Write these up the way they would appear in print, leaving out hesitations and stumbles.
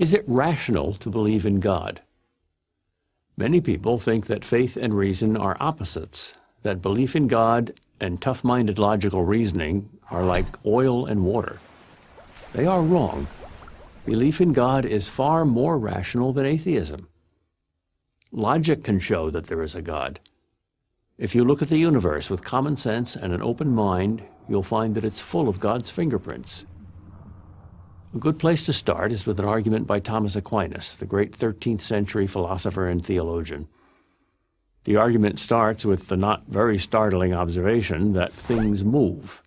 Is it rational to believe in God? Many people think that faith and reason are opposites, that belief in God and tough-minded logical reasoning are like oil and water. They are wrong. Belief in God is far more rational than atheism. Logic can show that there is a God. If you look at the universe with common sense and an open mind, you'll find that it's full of God's fingerprints. A good place to start is with an argument by Thomas Aquinas, the great 13th century philosopher and theologian. The argument starts with the not very startling observation that things move.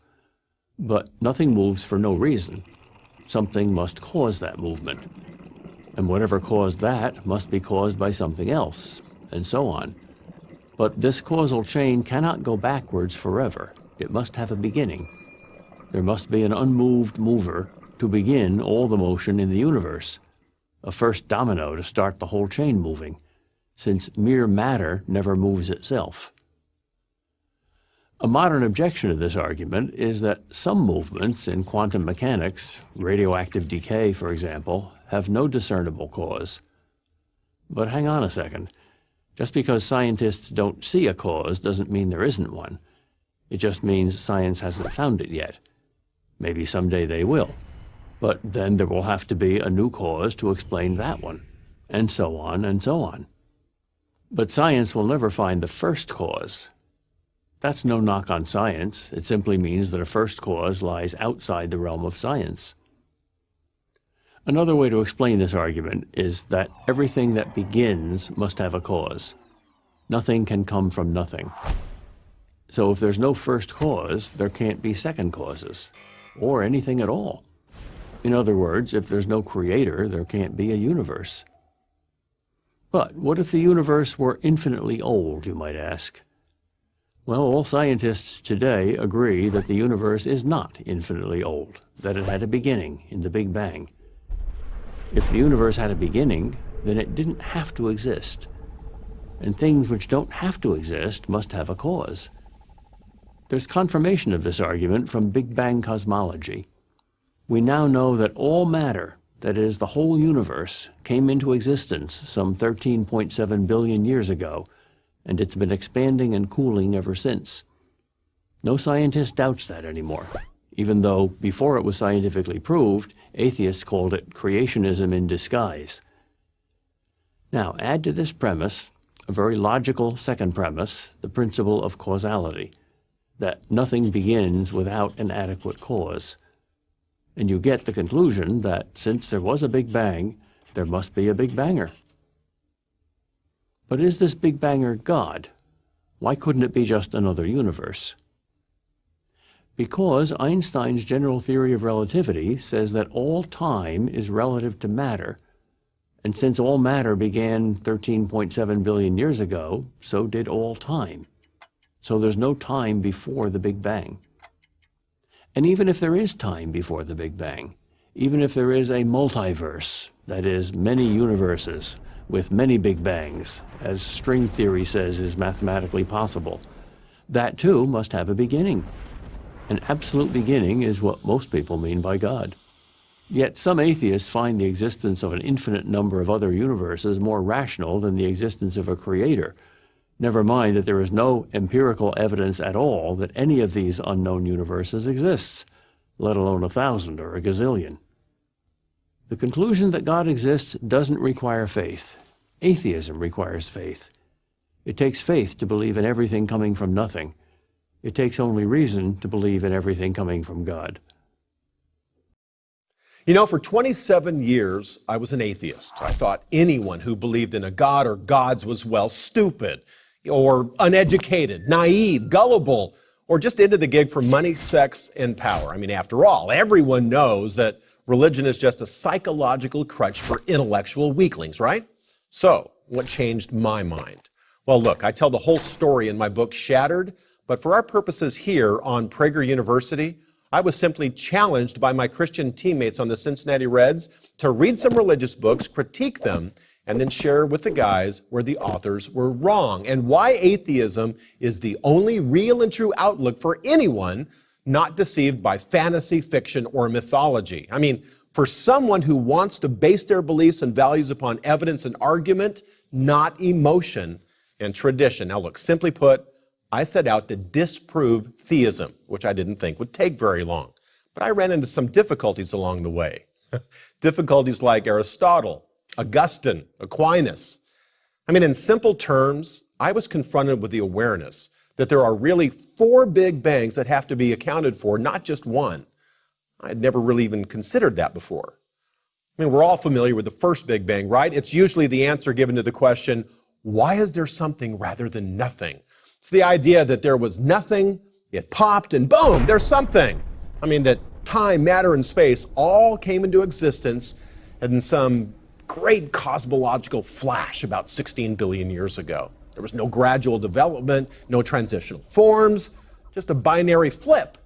But nothing moves for no reason. Something must cause that movement. And whatever caused that must be caused by something else, and so on. But this causal chain cannot go backwards forever. It must have a beginning. There must be an unmoved mover to begin all the motion in the universe, a first domino to start the whole chain moving, since mere matter never moves itself. A modern objection to this argument is that some movements in quantum mechanics, radioactive decay for example, have no discernible cause. But hang on a second. Just because scientists don't see a cause doesn't mean there isn't one. It just means science hasn't found it yet. Maybe someday they will. But then there will have to be a new cause to explain that one, and so on and so on. But science will never find the first cause. That's no knock on science. It simply means that a first cause lies outside the realm of science. Another way to explain this argument is that everything that begins must have a cause. Nothing can come from nothing. So if there's no first cause, there can't be second causes, or anything at all. In other words, if there's no creator, there can't be a universe. But what if the universe were infinitely old, you might ask? Well, all scientists today agree that the universe is not infinitely old, that it had a beginning in the Big Bang. If the universe had a beginning, then it didn't have to exist. And things which don't have to exist must have a cause. There's confirmation of this argument from Big Bang cosmology. We now know that all matter, that is, the whole universe, came into existence some 13.7 billion years ago, and it's been expanding and cooling ever since. No scientist doubts that anymore, even though, before it was scientifically proved, atheists called it creationism in disguise. Now, add to this premise a very logical second premise, the principle of causality, that nothing begins without an adequate cause. And you get the conclusion that since there was a Big Bang, there must be a Big Banger. But is this Big Banger God? Why couldn't it be just another universe? Because Einstein's general theory of relativity says that all time is relative to matter, and since all matter began 13.7 billion years ago, so did all time. So there's no time before the Big Bang. And even if there is time before the Big Bang, even if there is a multiverse, that is, many universes with many Big Bangs, as string theory says is mathematically possible, that too must have a beginning. An absolute beginning is what most people mean by God. Yet some atheists find the existence of an infinite number of other universes more rational than the existence of a creator. Never mind that there is no empirical evidence at all that any of these unknown universes exists, let alone 1,000 or a gazillion. The conclusion that God exists doesn't require faith. Atheism requires faith. It takes faith to believe in everything coming from nothing. It takes only reason to believe in everything coming from God. You know, for 27 years, I was an atheist. I thought anyone who believed in a God or gods was, well, stupid, or uneducated, naive, gullible, or just into the gig for money, sex, and power. I mean, after all, everyone knows that religion is just a psychological crutch for intellectual weaklings, right? So, what changed my mind? Well, look, I tell the whole story in my book, Shattered, but for our purposes here on Prager University, I was simply challenged by my Christian teammates on the Cincinnati Reds to read some religious books, critique them, and then share with the guys where the authors were wrong and why atheism is the only real and true outlook for anyone not deceived by fantasy, fiction, or mythology. I mean, for someone who wants to base their beliefs and values upon evidence and argument, not emotion and tradition. Now look, simply put, I set out to disprove theism, which I didn't think would take very long. But I ran into some difficulties along the way. Difficulties like Aristotle, Augustine, Aquinas. I mean, in simple terms, I was confronted with the awareness that there are really 4 big bangs that have to be accounted for, not just one. I had never really even considered that before. I mean, we're all familiar with the first Big Bang, right? It's usually the answer given to the question, why is there something rather than nothing? It's the idea that there was nothing, it popped, and boom, there's something. I mean, that time, matter, and space all came into existence in some great cosmological flash about 16 billion years ago. There was no gradual development, no transitional forms, just a binary flip,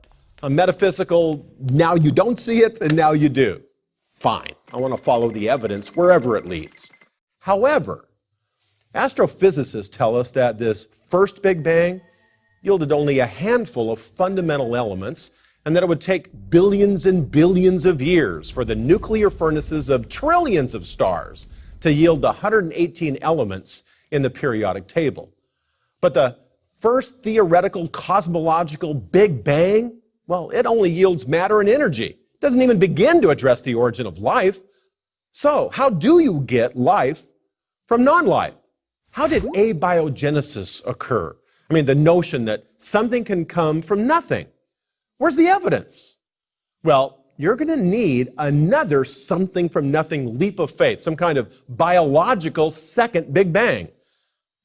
a metaphysical, now you don't see it, and now you do. Fine, I want to follow the evidence wherever it leads. However, astrophysicists tell us that this first Big Bang yielded only a handful of fundamental elements, and that it would take billions and billions of years for the nuclear furnaces of trillions of stars to yield the 118 elements in the periodic table. But the first theoretical cosmological Big Bang, well, it only yields matter and energy. It doesn't even begin to address the origin of life. So, how do you get life from non-life? How did abiogenesis occur? I mean, the notion that something can come from nothing. Where's the evidence? Well, you're going to need another something from nothing leap of faith, some kind of biological second Big Bang.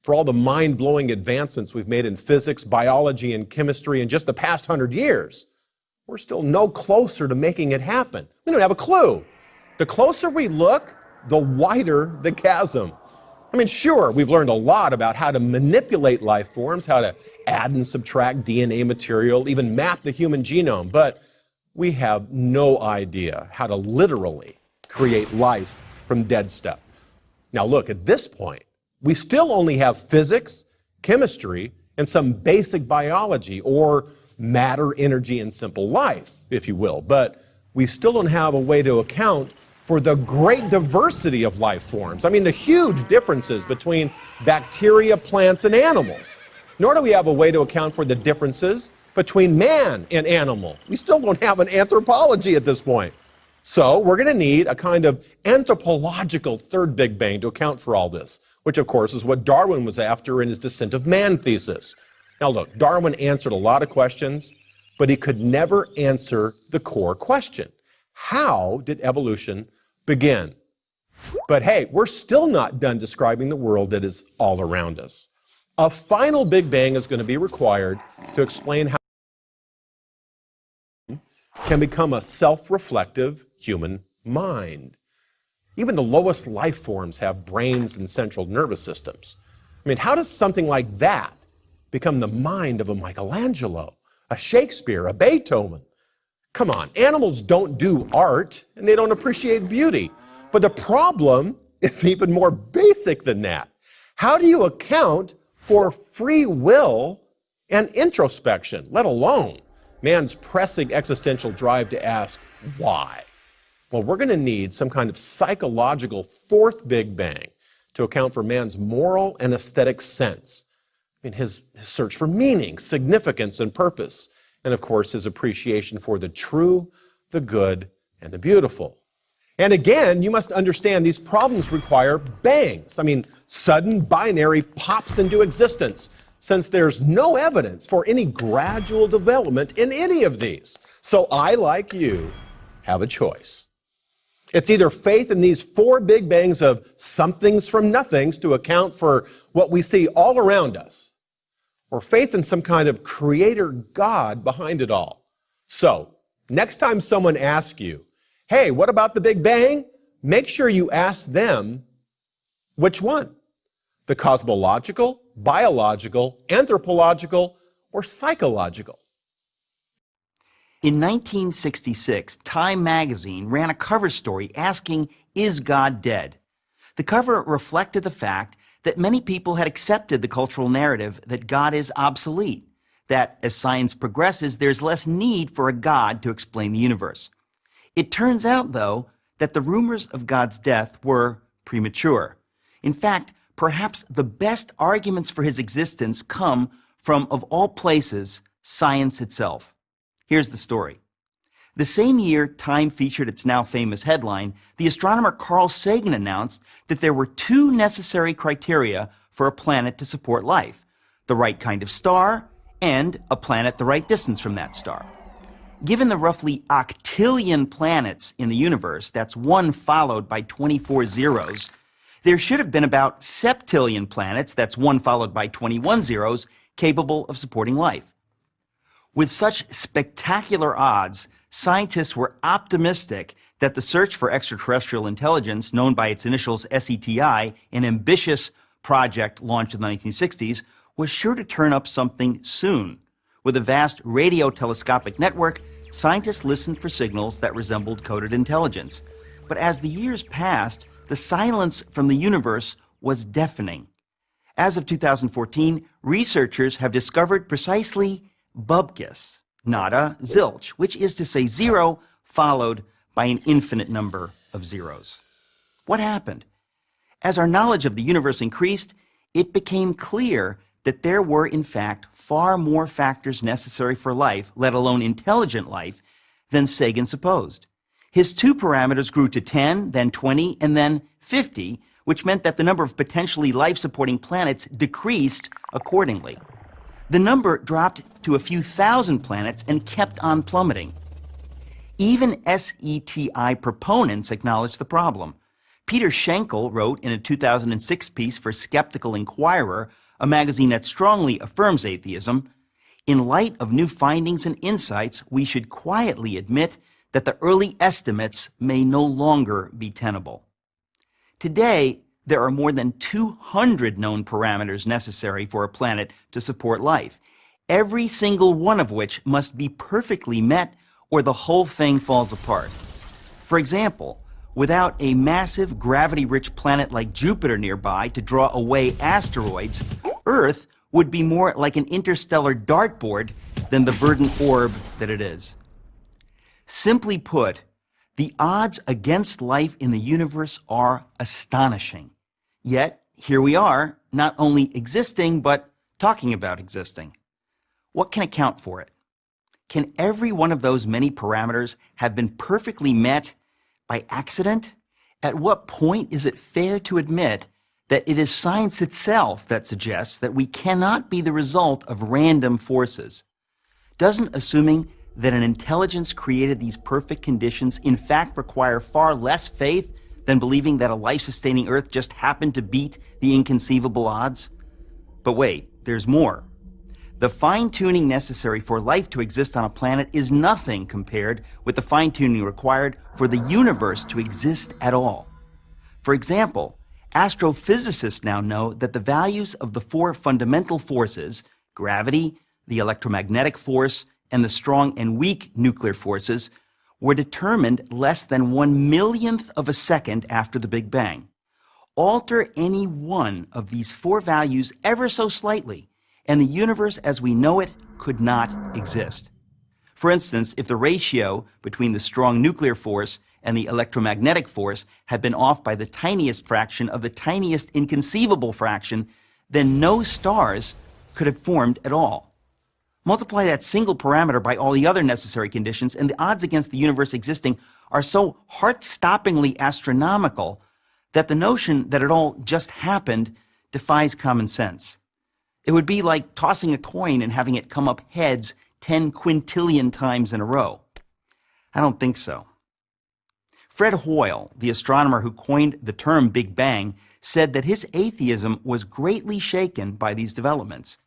For all the mind-blowing advancements we've made in physics, biology, and chemistry in just the past 100 years, we're still no closer to making it happen. We don't have a clue. The closer we look, the wider the chasm. I mean, sure, we've learned a lot about how to manipulate life forms, how to add and subtract DNA material, even map the human genome, but we have no idea how to literally create life from dead stuff. Now look, at this point, we still only have physics, chemistry, and some basic biology, or matter, energy, and simple life, if you will, but we still don't have a way to account for the great diversity of life forms. I mean, the huge differences between bacteria, plants, and animals. Nor do we have a way to account for the differences between man and animal. We still don't have an anthropology at this point. So we're going to need a kind of anthropological third Big Bang to account for all this, which of course is what Darwin was after in his Descent of Man thesis. Now look, Darwin answered a lot of questions, but he could never answer the core question. How did evolution begin? But hey, we're still not done describing the world that is all around us. A final Big Bang is going to be required to explain how can become a self-reflective human mind. Even the lowest life forms have brains and central nervous systems. I mean, how does something like that become the mind of a Michelangelo, a Shakespeare, a Beethoven? Come on, animals don't do art and they don't appreciate beauty. But the problem is even more basic than that. How do you account for free will and introspection, let alone man's pressing existential drive to ask why? Well, we're going to need some kind of psychological fourth Big Bang to account for man's moral and aesthetic sense. I mean, his search for meaning, significance, and purpose. And of course, his appreciation for the true, the good, and the beautiful. And again, you must understand these problems require bangs. I mean, sudden binary pops into existence, since there's no evidence for any gradual development in any of these. So I, like you, have a choice. It's either faith in these four Big Bangs of somethings from nothings to account for what we see all around us, or faith in some kind of creator God behind it all. So, next time someone asks you, hey, what about the Big Bang? Make sure you ask them, which one? The cosmological, biological, anthropological, or psychological? In 1966, Time magazine ran a cover story asking, "Is God dead?" The cover reflected the fact that many people had accepted the cultural narrative that God is obsolete, that as science progresses, there's less need for a God to explain the universe. It turns out, though, that the rumors of God's death were premature. In fact, perhaps the best arguments for his existence come from, of all places, science itself. Here's the story. The same year Time featured its now famous headline, the astronomer Carl Sagan announced that there were two necessary criteria for a planet to support life: the right kind of star and a planet the right distance from that star. Given the roughly octillion planets in the universe, that's one followed by 24 zeros, there should have been about septillion planets, that's one followed by 21 zeros, capable of supporting life. With such spectacular odds, scientists were optimistic that the search for extraterrestrial intelligence, known by its initials SETI, an ambitious project launched in the 1960s, was sure to turn up something soon. With a vast radio telescopic network, scientists listened for signals that resembled coded intelligence. But as the years passed, the silence from the universe was deafening. As of 2014, researchers have discovered precisely bupkis, nada, zilch, which is to say zero followed by an infinite number of zeros. What happened? As our knowledge of the universe increased, it became clear that there were, in fact, far more factors necessary for life, let alone intelligent life, than Sagan supposed. His two parameters grew to 10, then 20, and then 50, which meant that the number of potentially life-supporting planets decreased accordingly. The number dropped to a few thousand planets and kept on plummeting. Even SETI proponents acknowledged the problem. Peter Schenkel wrote in a 2006 piece for Skeptical Inquirer, a magazine that strongly affirms atheism, "In light of new findings and insights, we should quietly admit that the early estimates may no longer be tenable." Today, there are more than 200 known parameters necessary for a planet to support life, every single one of which must be perfectly met or the whole thing falls apart. For example, without a massive gravity-rich planet like Jupiter nearby to draw away asteroids, Earth would be more like an interstellar dartboard than the verdant orb that it is. Simply put, the odds against life in the universe are astonishing. Yet, here we are, not only existing, but talking about existing. What can account for it? Can every one of those many parameters have been perfectly met by accident? At what point is it fair to admit that it is science itself that suggests that we cannot be the result of random forces? Doesn't assuming that an intelligence created these perfect conditions in fact require far less faith than believing that a life-sustaining Earth just happened to beat the inconceivable odds? But wait, there's more. The fine-tuning necessary for life to exist on a planet is nothing compared with the fine-tuning required for the universe to exist at all. For example, astrophysicists now know that the values of the four fundamental forces, gravity, the electromagnetic force, and the strong and weak nuclear forces, were determined less than 1/1,000,000th of a second after the Big Bang. Alter any one of these four values ever so slightly, and the universe as we know it could not exist. For instance, if the ratio between the strong nuclear force and the electromagnetic force had been off by the tiniest fraction of the tiniest inconceivable fraction, then no stars could have formed at all. Multiply that single parameter by all the other necessary conditions, and the odds against the universe existing are so heart-stoppingly astronomical that the notion that it all just happened defies common sense. It would be like tossing a coin and having it come up heads 10 quintillion times in a row. I don't think so. Fred Hoyle, the astronomer who coined the term Big Bang, said that his atheism was greatly shaken by these developments.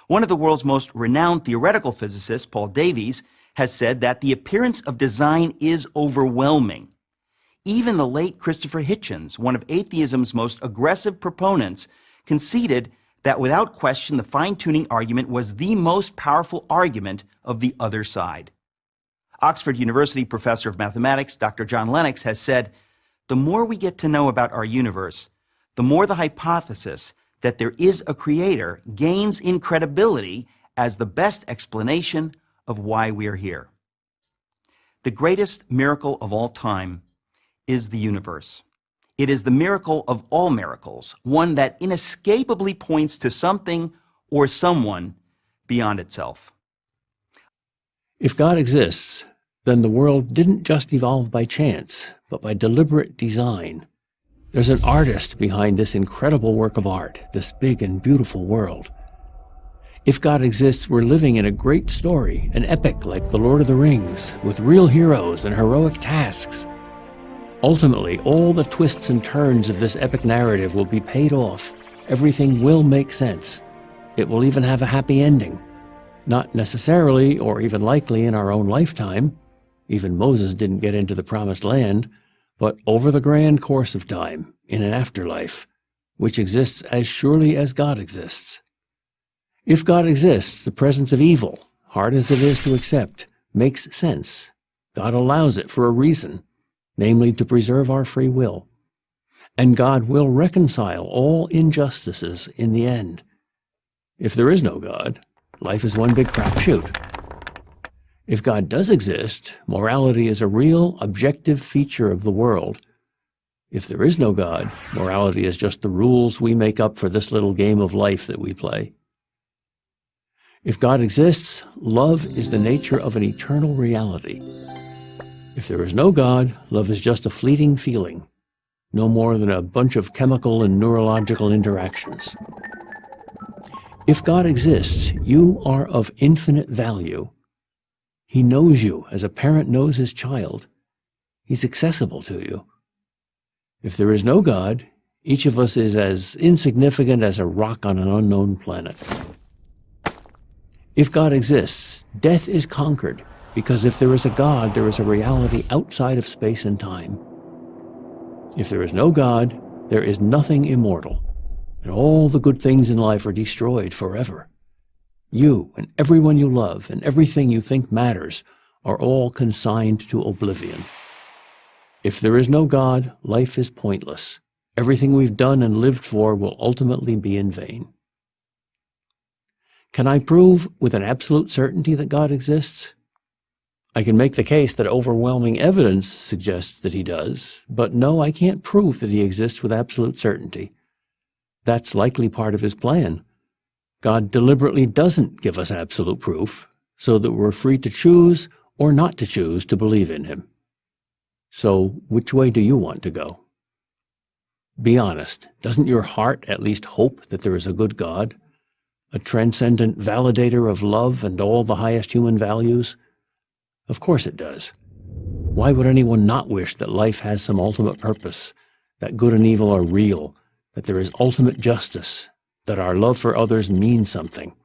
One of the world's most renowned theoretical physicists, Paul Davies, has said that the appearance of design is overwhelming. Even the late Christopher Hitchens, one of atheism's most aggressive proponents, conceded that without question the fine-tuning argument was the most powerful argument of the other side. Oxford University professor of mathematics, Dr. John Lennox, has said, "The more we get to know about our universe, the more the hypothesis that there is a creator gains in credibility as the best explanation of why we are here." The greatest miracle of all time is the universe. It is the miracle of all miracles, one that inescapably points to something or someone beyond itself. If God exists, then the world didn't just evolve by chance, but by deliberate design. There's an artist behind this incredible work of art, this big and beautiful world. If God exists, we're living in a great story, an epic like The Lord of the Rings, with real heroes and heroic tasks. Ultimately, all the twists and turns of this epic narrative will be paid off. Everything will make sense. It will even have a happy ending. Not necessarily, or even likely, in our own lifetime. Even Moses didn't get into the promised land, but over the grand course of time, in an afterlife, which exists as surely as God exists. If God exists, the presence of evil, hard as it is to accept, makes sense. God allows it for a reason, namely to preserve our free will. And God will reconcile all injustices in the end. If there is no God, life is one big crapshoot. If God does exist, morality is a real, objective feature of the world. If there is no God, morality is just the rules we make up for this little game of life that we play. If God exists, love is the nature of an eternal reality. If there is no God, love is just a fleeting feeling, no more than a bunch of chemical and neurological interactions. If God exists, you are of infinite value. He knows you as a parent knows his child. He's accessible to you. If there is no God, each of us is as insignificant as a rock on an unknown planet. If God exists, death is conquered, because if there is a God, there is a reality outside of space and time. If there is no God, there is nothing immortal, and all the good things in life are destroyed forever. You and everyone you love and everything you think matters are all consigned to oblivion. If there is no God, life is pointless. Everything we've done and lived for will ultimately be in vain. Can I prove with an absolute certainty that God exists? I can make the case that overwhelming evidence suggests that he does, but no, I can't prove that he exists with absolute certainty. That's likely part of his plan. God deliberately doesn't give us absolute proof, so that we're free to choose or not to choose to believe in him. So, which way do you want to go? Be honest, doesn't your heart at least hope that there is a good God? A transcendent validator of love and all the highest human values? Of course it does. Why would anyone not wish that life has some ultimate purpose, that good and evil are real, that there is ultimate justice, that our love for others means something?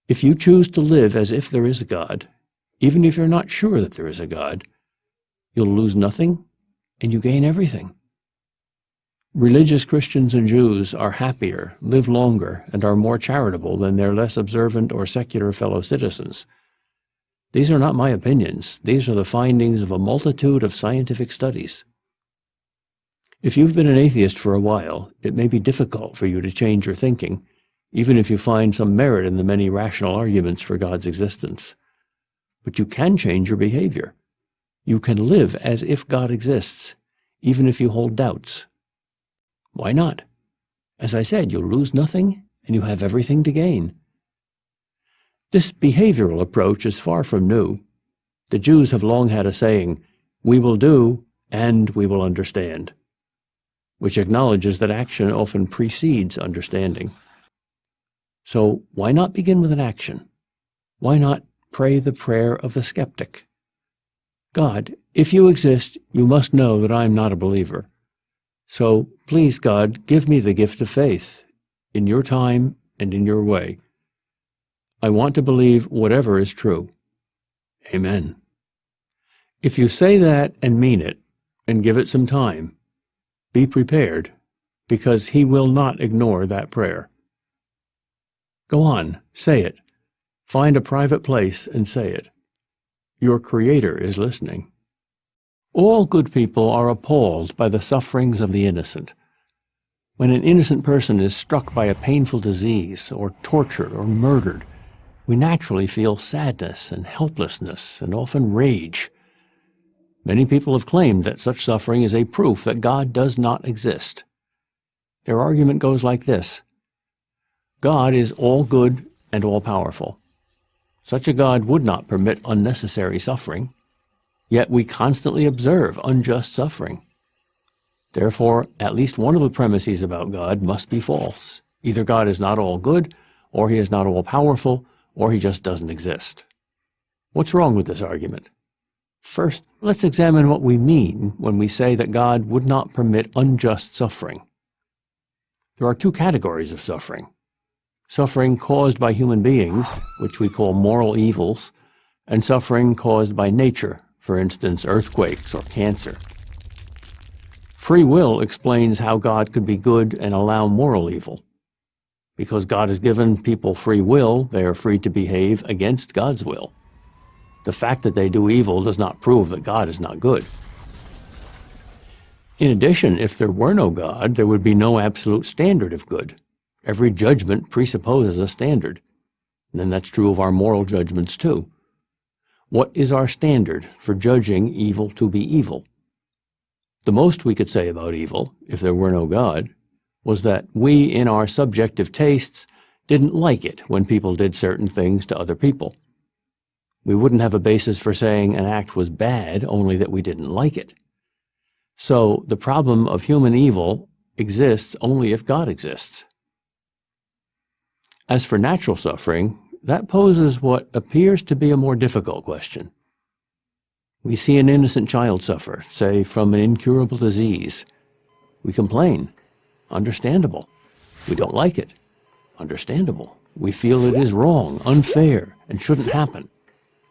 If you choose to live as if there is a God, even if you're not sure that there is a God, you'll lose nothing and you gain everything. Religious Christians and Jews are happier, live longer, and are more charitable than their less observant or secular fellow citizens. These are not my opinions. These are the findings of a multitude of scientific studies. If you've been an atheist for a while, it may be difficult for you to change your thinking, even if you find some merit in the many rational arguments for God's existence. But you can change your behavior. You can live as if God exists, even if you hold doubts. Why not? As I said, you'll lose nothing and you have everything to gain. This behavioral approach is far from new. The Jews have long had a saying, "We will do and we will understand," which acknowledges that action often precedes understanding. So why not begin with an action? Why not pray the prayer of the skeptic? God, if you exist, you must know that I am not a believer. So please, God, give me the gift of faith in your time and in your way. I want to believe whatever is true. Amen. If you say that and mean it, and give it some time, be prepared, because he will not ignore that prayer. Go on, say it. Find a private place and say it. Your Creator is listening. All good people are appalled by the sufferings of the innocent. When an innocent person is struck by a painful disease, or tortured or murdered, we naturally feel sadness and helplessness and often rage. Many people have claimed that such suffering is a proof that God does not exist. Their argument goes like this: God is all good and all powerful. Such a God would not permit unnecessary suffering, yet we constantly observe unjust suffering. Therefore, at least one of the premises about God must be false. Either God is not all good, or he is not all powerful, or he just doesn't exist. What's wrong with this argument? First, let's examine what we mean when we say that God would not permit unjust suffering. There are two categories of suffering: suffering caused by human beings, which we call moral evils, and suffering caused by nature, for instance, earthquakes or cancer. Free will explains how God could be good and allow moral evil. Because God has given people free will, they are free to behave against God's will. The fact that they do evil does not prove that God is not good. In addition, if there were no God, there would be no absolute standard of good. Every judgment presupposes a standard, and that's true of our moral judgments too. What is our standard for judging evil to be evil? The most we could say about evil, if there were no God, was that we, in our subjective tastes, didn't like it when people did certain things to other people. We wouldn't have a basis for saying an act was bad, only that we didn't like it. So the problem of human evil exists only if God exists. As for natural suffering, that poses what appears to be a more difficult question. We see an innocent child suffer, say from an incurable disease. We complain. Understandable. We don't like it. Understandable. We feel it is wrong, unfair, and shouldn't happen.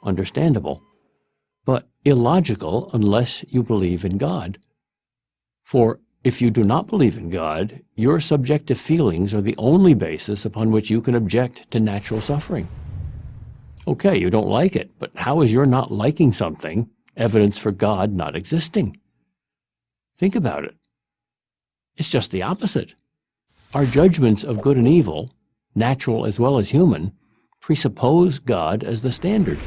Understandable. But illogical unless you believe in God. For if you do not believe in God, your subjective feelings are the only basis upon which you can object to natural suffering. Okay, you don't like it, but how is your not liking something evidence for God not existing? Think about it. It's just the opposite. Our judgments of good and evil, natural as well as human, presuppose God as the standard.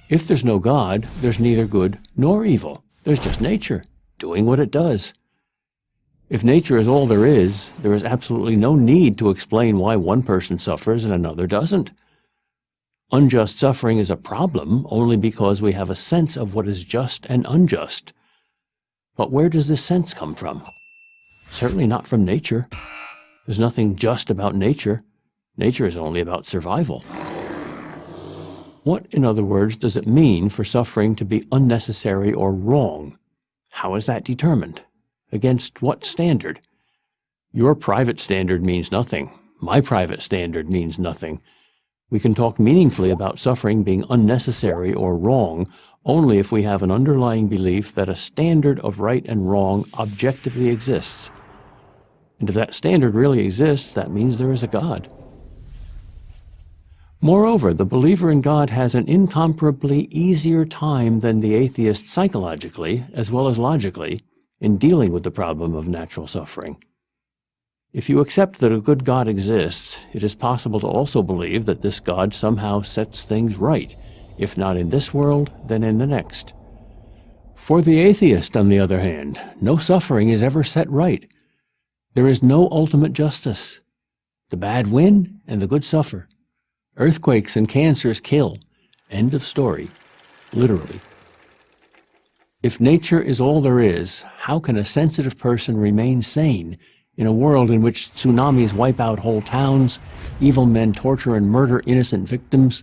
If there's no God, there's neither good nor evil. There's just nature, doing what it does. If nature is all there is absolutely no need to explain why one person suffers and another doesn't. Unjust suffering is a problem only because we have a sense of what is just and unjust. But where does this sense come from? Certainly not from nature. There's nothing just about nature. Nature is only about survival. What, in other words, does it mean for suffering to be unnecessary or wrong? How is that determined? Against what standard? Your private standard means nothing. My private standard means nothing. We can talk meaningfully about suffering being unnecessary or wrong only if we have an underlying belief that a standard of right and wrong objectively exists. And if that standard really exists, that means there is a God. Moreover, the believer in God has an incomparably easier time than the atheist psychologically, as well as logically, in dealing with the problem of natural suffering. If you accept that a good God exists, it is possible to also believe that this God somehow sets things right, if not in this world, then in the next. For the atheist, on the other hand, no suffering is ever set right. There is no ultimate justice. The bad win and the good suffer. Earthquakes and cancers kill. End of story. Literally. If nature is all there is, how can a sensitive person remain sane in a world in which tsunamis wipe out whole towns, evil men torture and murder innocent victims,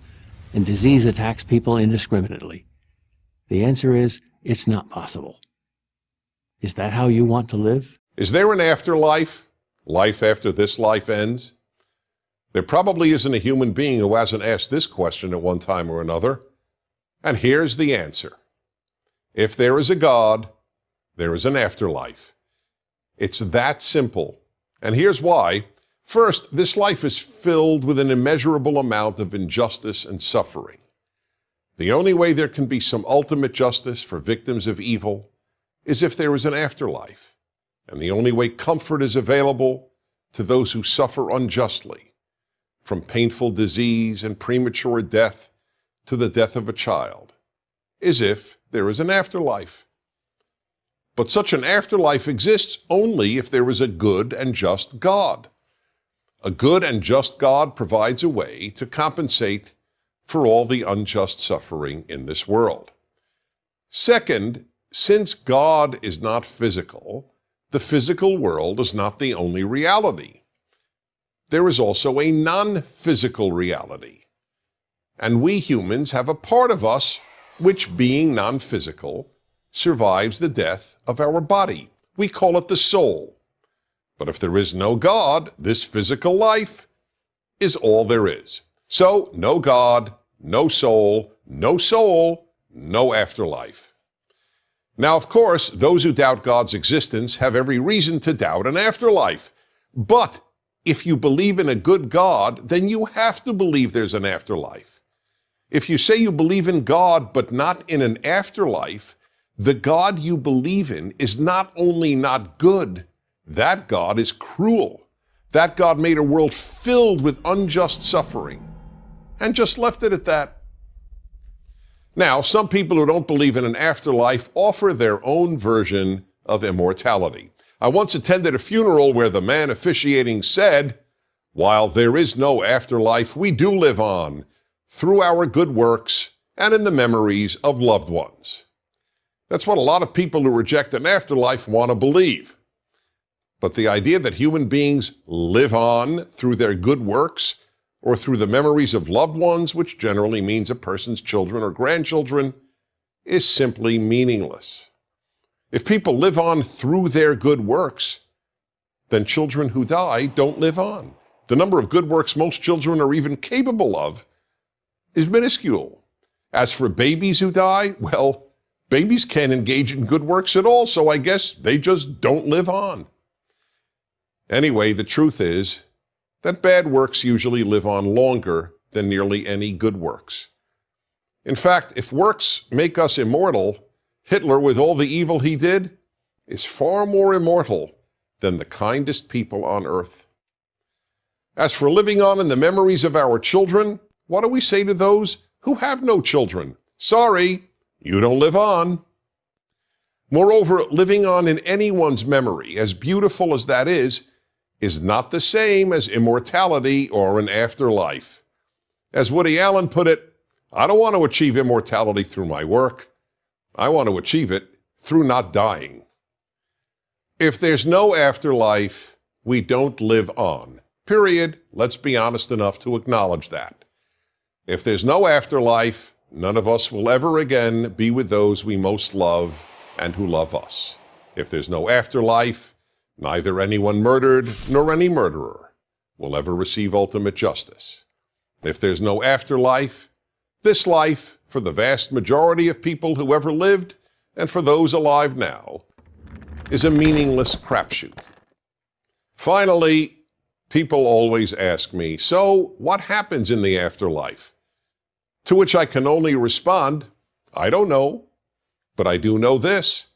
and disease attacks people indiscriminately? The answer is, it's not possible. Is that how you want to live? Is there an afterlife? Life after this life ends? There probably isn't a human being who hasn't asked this question at one time or another. And here's the answer. If there is a God, there is an afterlife. It's that simple. And here's why. First, this life is filled with an immeasurable amount of injustice and suffering. The only way there can be some ultimate justice for victims of evil is if there is an afterlife. And the only way comfort is available to those who suffer unjustly, from painful disease and premature death to the death of a child, is if there is an afterlife. But such an afterlife exists only if there is a good and just God. A good and just God provides a way to compensate for all the unjust suffering in this world. Second, since God is not physical, the physical world is not the only reality. There is also a non-physical reality. And we humans have a part of us which, being non-physical, survives the death of our body. We call it the soul. But if there is no God, this physical life is all there is. So, no God, no soul, no afterlife. Now, of course, those who doubt God's existence have every reason to doubt an afterlife. But if you believe in a good God, then you have to believe there's an afterlife. If you say you believe in God but not in an afterlife, the God you believe in is not only not good, that God is cruel. That God made a world filled with unjust suffering and just left it at that. Now, some people who don't believe in an afterlife offer their own version of immortality. I once attended a funeral where the man officiating said, "While there is no afterlife, we do live on through our good works and in the memories of loved ones." That's what a lot of people who reject an afterlife want to believe. But the idea that human beings live on through their good works or through the memories of loved ones, which generally means a person's children or grandchildren, is simply meaningless. If people live on through their good works, then children who die don't live on. The number of good works most children are even capable of is minuscule. As for babies who die, well, babies can't engage in good works at all, so I guess they just don't live on. Anyway, the truth is that bad works usually live on longer than nearly any good works. In fact, if works make us immortal, Hitler, with all the evil he did, is far more immortal than the kindest people on earth. As for living on in the memories of our children, what do we say to those who have no children? Sorry, you don't live on. Moreover, living on in anyone's memory, as beautiful as that is not the same as immortality or an afterlife. As Woody Allen put it, I don't want to achieve immortality through my work. I want to achieve it through not dying. If there's no afterlife, we don't live on. Period. Let's be honest enough to acknowledge that. If there's no afterlife, none of us will ever again be with those we most love and who love us. If there's no afterlife, neither anyone murdered nor any murderer will ever receive ultimate justice. If there's no afterlife, this life, for the vast majority of people who ever lived and for those alive now, is a meaningless crapshoot. Finally, people always ask me, so what happens in the afterlife? To which I can only respond, I don't know, but I do know this.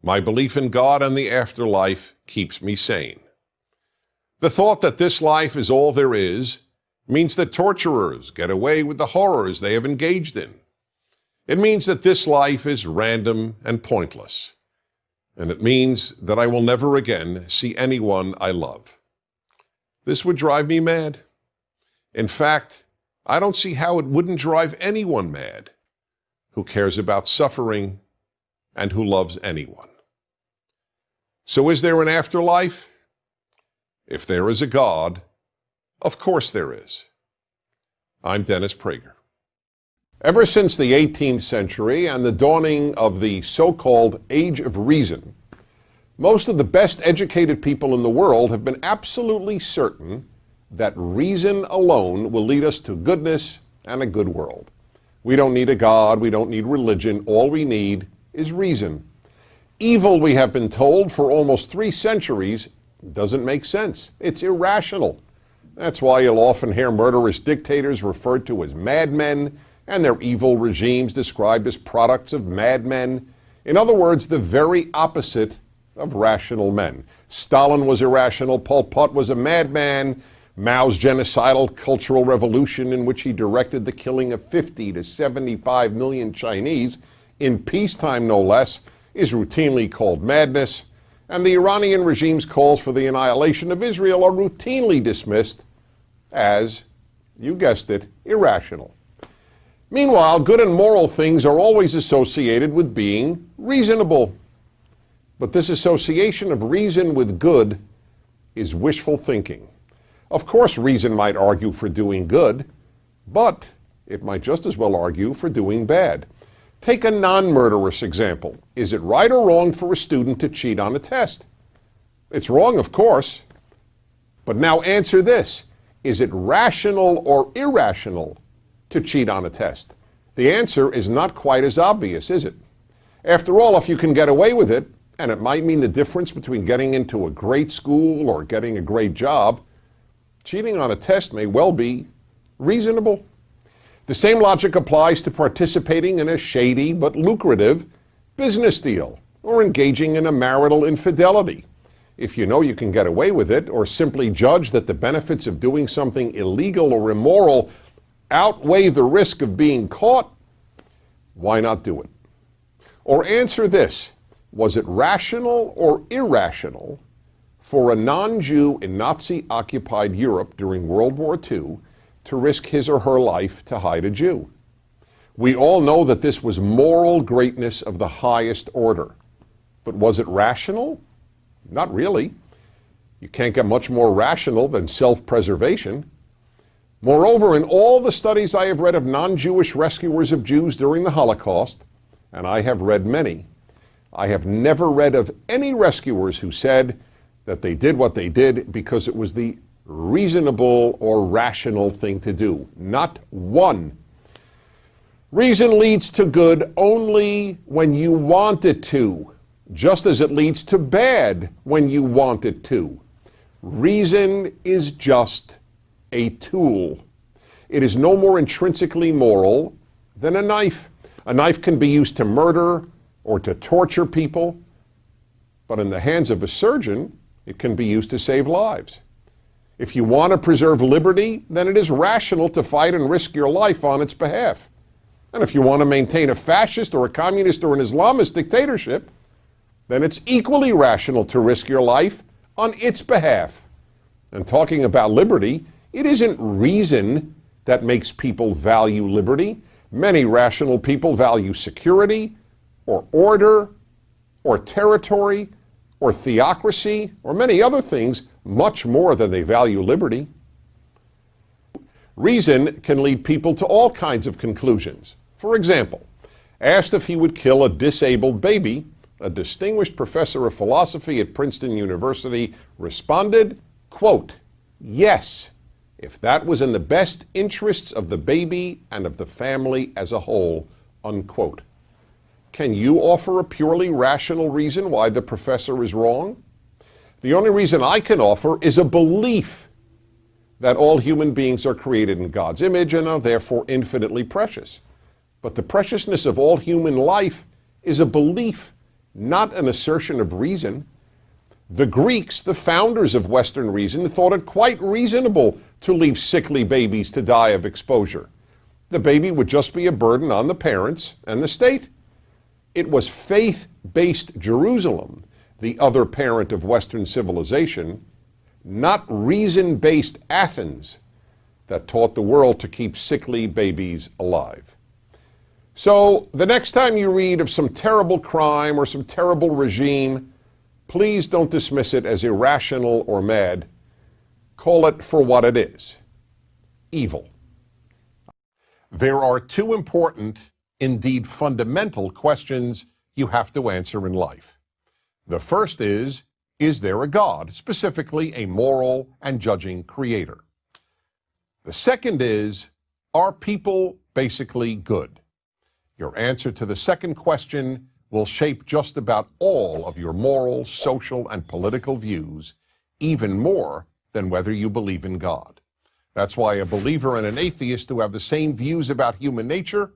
My belief in God and the afterlife keeps me sane. The thought that this life is all there is means that torturers get away with the horrors they have engaged in. It means that this life is random and pointless. And it means that I will never again see anyone I love. This would drive me mad. In fact, I don't see how it wouldn't drive anyone mad who cares about suffering and who loves anyone. So is there an afterlife? If there is a God, of course there is. I'm Dennis Prager. Ever since the 18th century and the dawning of the so-called Age of Reason, most of the best educated people in the world have been absolutely certain that reason alone will lead us to goodness and a good world. We don't need a God, we don't need religion, all we need is reason. Evil, we have been told for almost 3 centuries, doesn't make sense. It's irrational. That's why you'll often hear murderous dictators referred to as madmen and their evil regimes described as products of madmen. In other words, the very opposite of rational men. Stalin was irrational, Pol Pot was a madman, Mao's genocidal cultural revolution in which he directed the killing of 50 to 75 million Chinese in peacetime no less, is routinely called madness, and the Iranian regime's calls for the annihilation of Israel are routinely dismissed as, you guessed it, irrational. Meanwhile, good and moral things are always associated with being reasonable. But this association of reason with good is wishful thinking. Of course, reason might argue for doing good, but it might just as well argue for doing bad. Take a non-murderous example. Is it right or wrong for a student to cheat on a test? It's wrong, of course. But now answer this. Is it rational or irrational to cheat on a test? The answer is not quite as obvious, is it? After all, if you can get away with it, and it might mean the difference between getting into a great school or getting a great job, cheating on a test may well be reasonable. The same logic applies to participating in a shady but lucrative business deal or engaging in a marital infidelity. If you know you can get away with it, or simply judge that the benefits of doing something illegal or immoral outweigh the risk of being caught, why not do it? Or answer this. Was it rational or irrational for a non-Jew in Nazi-occupied Europe during World War II to risk his or her life to hide a Jew? We all know that this was moral greatness of the highest order. But was it rational? Not really. You can't get much more rational than self-preservation. Moreover, in all the studies I have read of non-Jewish rescuers of Jews during the Holocaust, and I have read many, I have never read of any rescuers who said that they did what they did because it was the reasonable or rational thing to do. Not one. Reason leads to good only when you want it to, just as it leads to bad when you want it to. Reason is just a tool. It is no more intrinsically moral than a knife. A knife can be used to murder or to torture people, but in the hands of a surgeon, it can be used to save lives. If you want to preserve liberty, then it is rational to fight and risk your life on its behalf. And if you want to maintain a fascist or a communist or an Islamist dictatorship, then it's equally rational to risk your life on its behalf. And talking about liberty, it isn't reason that makes people value liberty. Many rational people value security, or order, or territory, or theocracy, or many other things much more than they value liberty. Reason can lead people to all kinds of conclusions. For example, asked if he would kill a disabled baby, a distinguished professor of philosophy at Princeton University responded, quote, "Yes, if that was in the best interests of the baby and of the family as a whole," unquote. Can you offer a purely rational reason why the professor is wrong? The only reason I can offer is a belief that all human beings are created in God's image and are therefore infinitely precious. But the preciousness of all human life is a belief, not an assertion of reason. The Greeks, the founders of Western reason, thought it quite reasonable to leave sickly babies to die of exposure. The baby would just be a burden on the parents and the state. It was faith-based Jerusalem, the other parent of Western civilization, not reason-based Athens, that taught the world to keep sickly babies alive. So the next time you read of some terrible crime or some terrible regime, please don't dismiss it as irrational or mad. Call it for what it is: evil. There are two important, indeed fundamental, questions you have to answer in life. The first is there a God, specifically a moral and judging creator? The second is, are people basically good? Your answer to the second question will shape just about all of your moral, social, and political views, even more than whether you believe in God. That's why a believer and an atheist who have the same views about human nature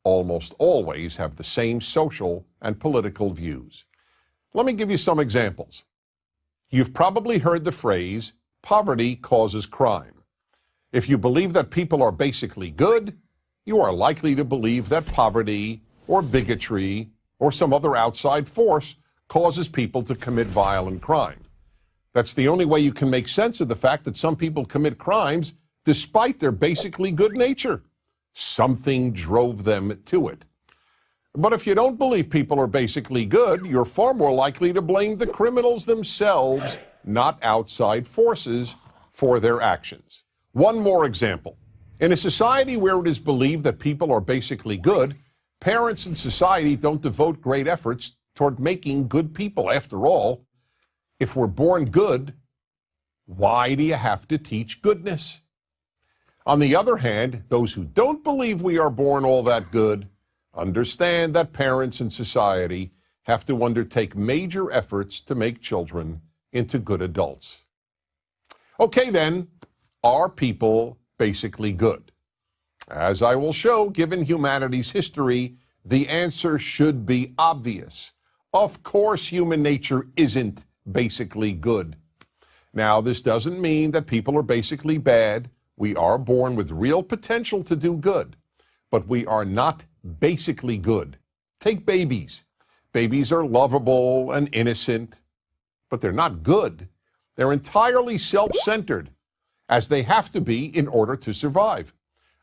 almost always have the same social and political views. Let me give you some examples. You've probably heard the phrase, poverty causes crime. If you believe that people are basically good, you are likely to believe that poverty or bigotry or some other outside force causes people to commit violent crime. That's the only way you can make sense of the fact that some people commit crimes despite their basically good nature. Something drove them to it. But if you don't believe people are basically good, you're far more likely to blame the criminals themselves, not outside forces, for their actions. One more example. In a society where it is believed that people are basically good, parents and society don't devote great efforts toward making good people. After all, if we're born good, why do you have to teach goodness? On the other hand, those who don't believe we are born all that good understand that parents and society have to undertake major efforts to make children into good adults. Okay then, are people basically good? As I will show, given humanity's history, the answer should be obvious. Of course, human nature isn't basically good. Now, this doesn't mean that people are basically bad. We are born with real potential to do good, but we are not basically good. Take babies. Babies are lovable and innocent, but they're not good. They're entirely self-centered, as they have to be in order to survive.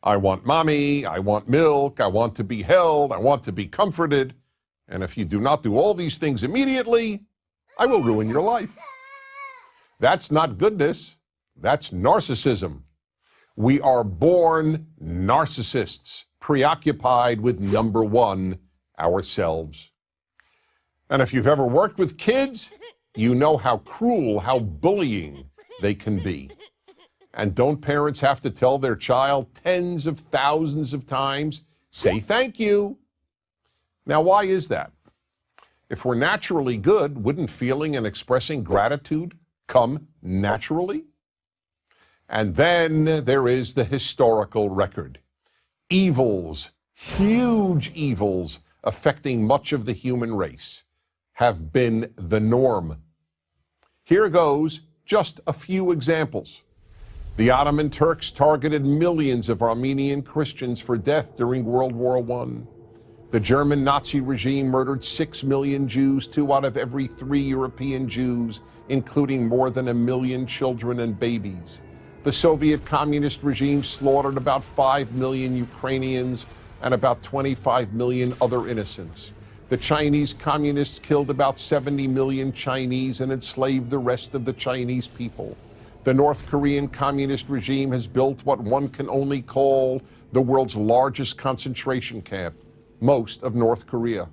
I want mommy, I want milk, I want to be held, I want to be comforted, and if you do not do all these things immediately, I will ruin your life. That's not goodness, that's narcissism. We are born narcissists, preoccupied with number one, ourselves. And if you've ever worked with kids, you know how cruel, how bullying they can be. And don't parents have to tell their child tens of thousands of times, say thank you? Now, why is that? If we're naturally good, wouldn't feeling and expressing gratitude come naturally? And then there is the historical record. Evils, huge evils affecting much of the human race have been the norm. Here goes just a few examples. The Ottoman Turks targeted millions of Armenian Christians for death during World War I. The German Nazi regime murdered 6 million Jews, 2 out of every 3 European Jews, including more than 1 million children and babies. The Soviet communist regime slaughtered about 5 million Ukrainians and about 25 million other innocents. The Chinese communists killed about 70 million Chinese and enslaved the rest of the Chinese people. The North Korean communist regime has built what one can only call the world's largest concentration camp, most of North Korea.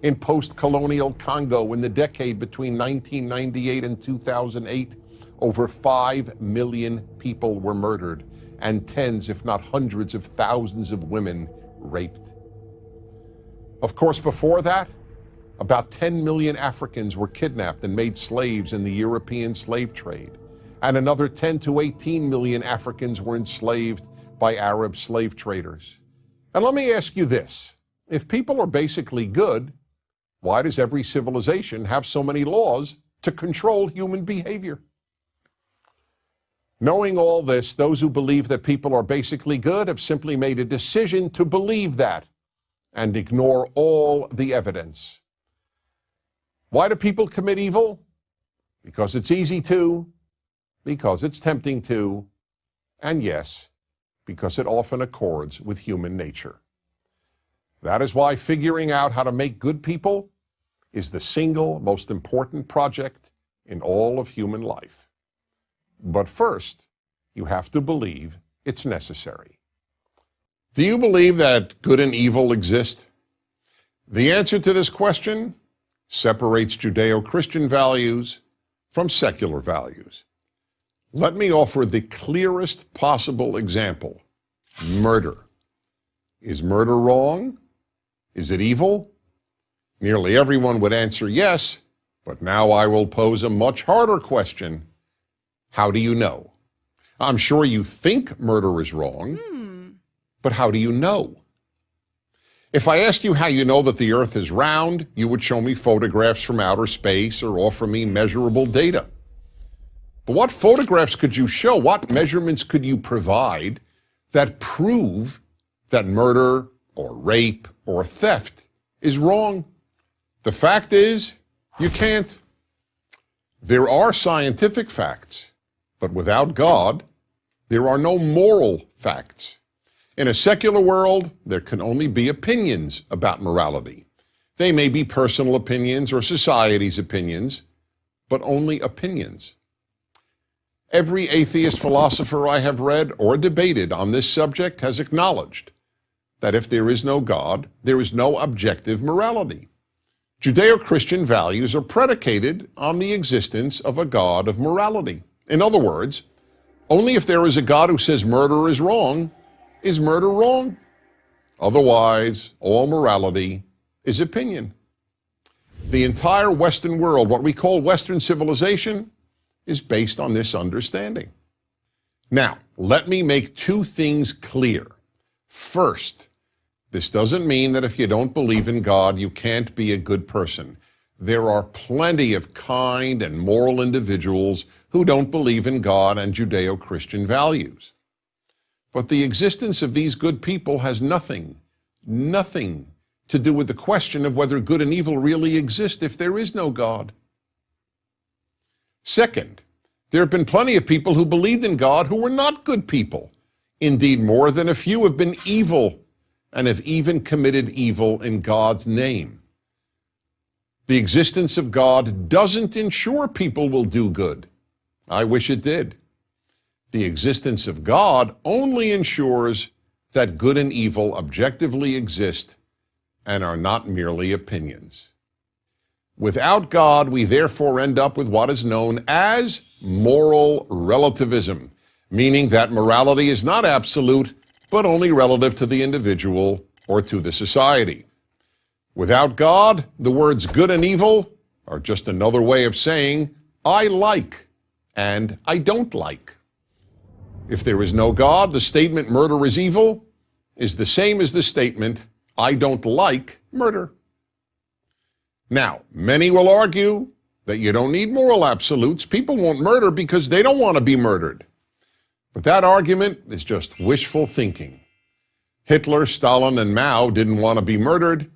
In post-colonial Congo in the decade between 1998 and 2008, over 5 million people were murdered and tens, if not hundreds of thousands of women raped. Of course, before that, about 10 million Africans were kidnapped and made slaves in the European slave trade. And another 10 to 18 million Africans were enslaved by Arab slave traders. And let me ask you this. If people are basically good, why does every civilization have so many laws to control human behavior? Knowing all this, those who believe that people are basically good have simply made a decision to believe that and ignore all the evidence. Why do people commit evil? Because it's easy to, because it's tempting to, and yes, because it often accords with human nature. That is why figuring out how to make good people is the single most important project in all of human life. But first, you have to believe it's necessary. Do you believe that good and evil exist? The answer to this question separates Judeo-Christian values from secular values. Let me offer the clearest possible example: murder. Is murder wrong? Is it evil? Nearly everyone would answer yes, but now I will pose a much harder question. How do you know? I'm sure you think murder is wrong, but how do you know? If I asked you how you know that the earth is round, you would show me photographs from outer space or offer me measurable data. But what photographs could you show? What measurements could you provide that prove that murder or rape or theft is wrong. The fact is, you can't. There are scientific facts, but without God, there are no moral facts. In a secular world, there can only be opinions about morality. They may be personal opinions or society's opinions, but only opinions. Every atheist philosopher I have read or debated on this subject has acknowledged that if there is no God, there is no objective morality. Judeo-Christian values are predicated on the existence of a God of morality. In other words, only if there is a God who says murder is murder wrong. Otherwise, all morality is opinion. The entire Western world, what we call Western civilization, is based on this understanding. Now, let me make two things clear. First, this doesn't mean that if you don't believe in God, you can't be a good person. There are plenty of kind and moral individuals who don't believe in God and Judeo-Christian values. But the existence of these good people has nothing to do with the question of whether good and evil really exist if there is no God. Second, there have been plenty of people who believed in God who were not good people. Indeed, more than a few have been evil and have even committed evil in God's name. The existence of God doesn't ensure people will do good. I wish it did. The existence of God only ensures that good and evil objectively exist and are not merely opinions. Without God, we therefore end up with what is known as moral relativism, meaning that morality is not absolute, but only relative to the individual or to the society. Without God, the words good and evil are just another way of saying I like and I don't like. If there is no God, the statement murder is evil is the same as the statement I don't like murder. Now, many will argue that you don't need moral absolutes. People won't murder because they don't want to be murdered. But that argument is just wishful thinking. Hitler, Stalin, and Mao didn't want to be murdered,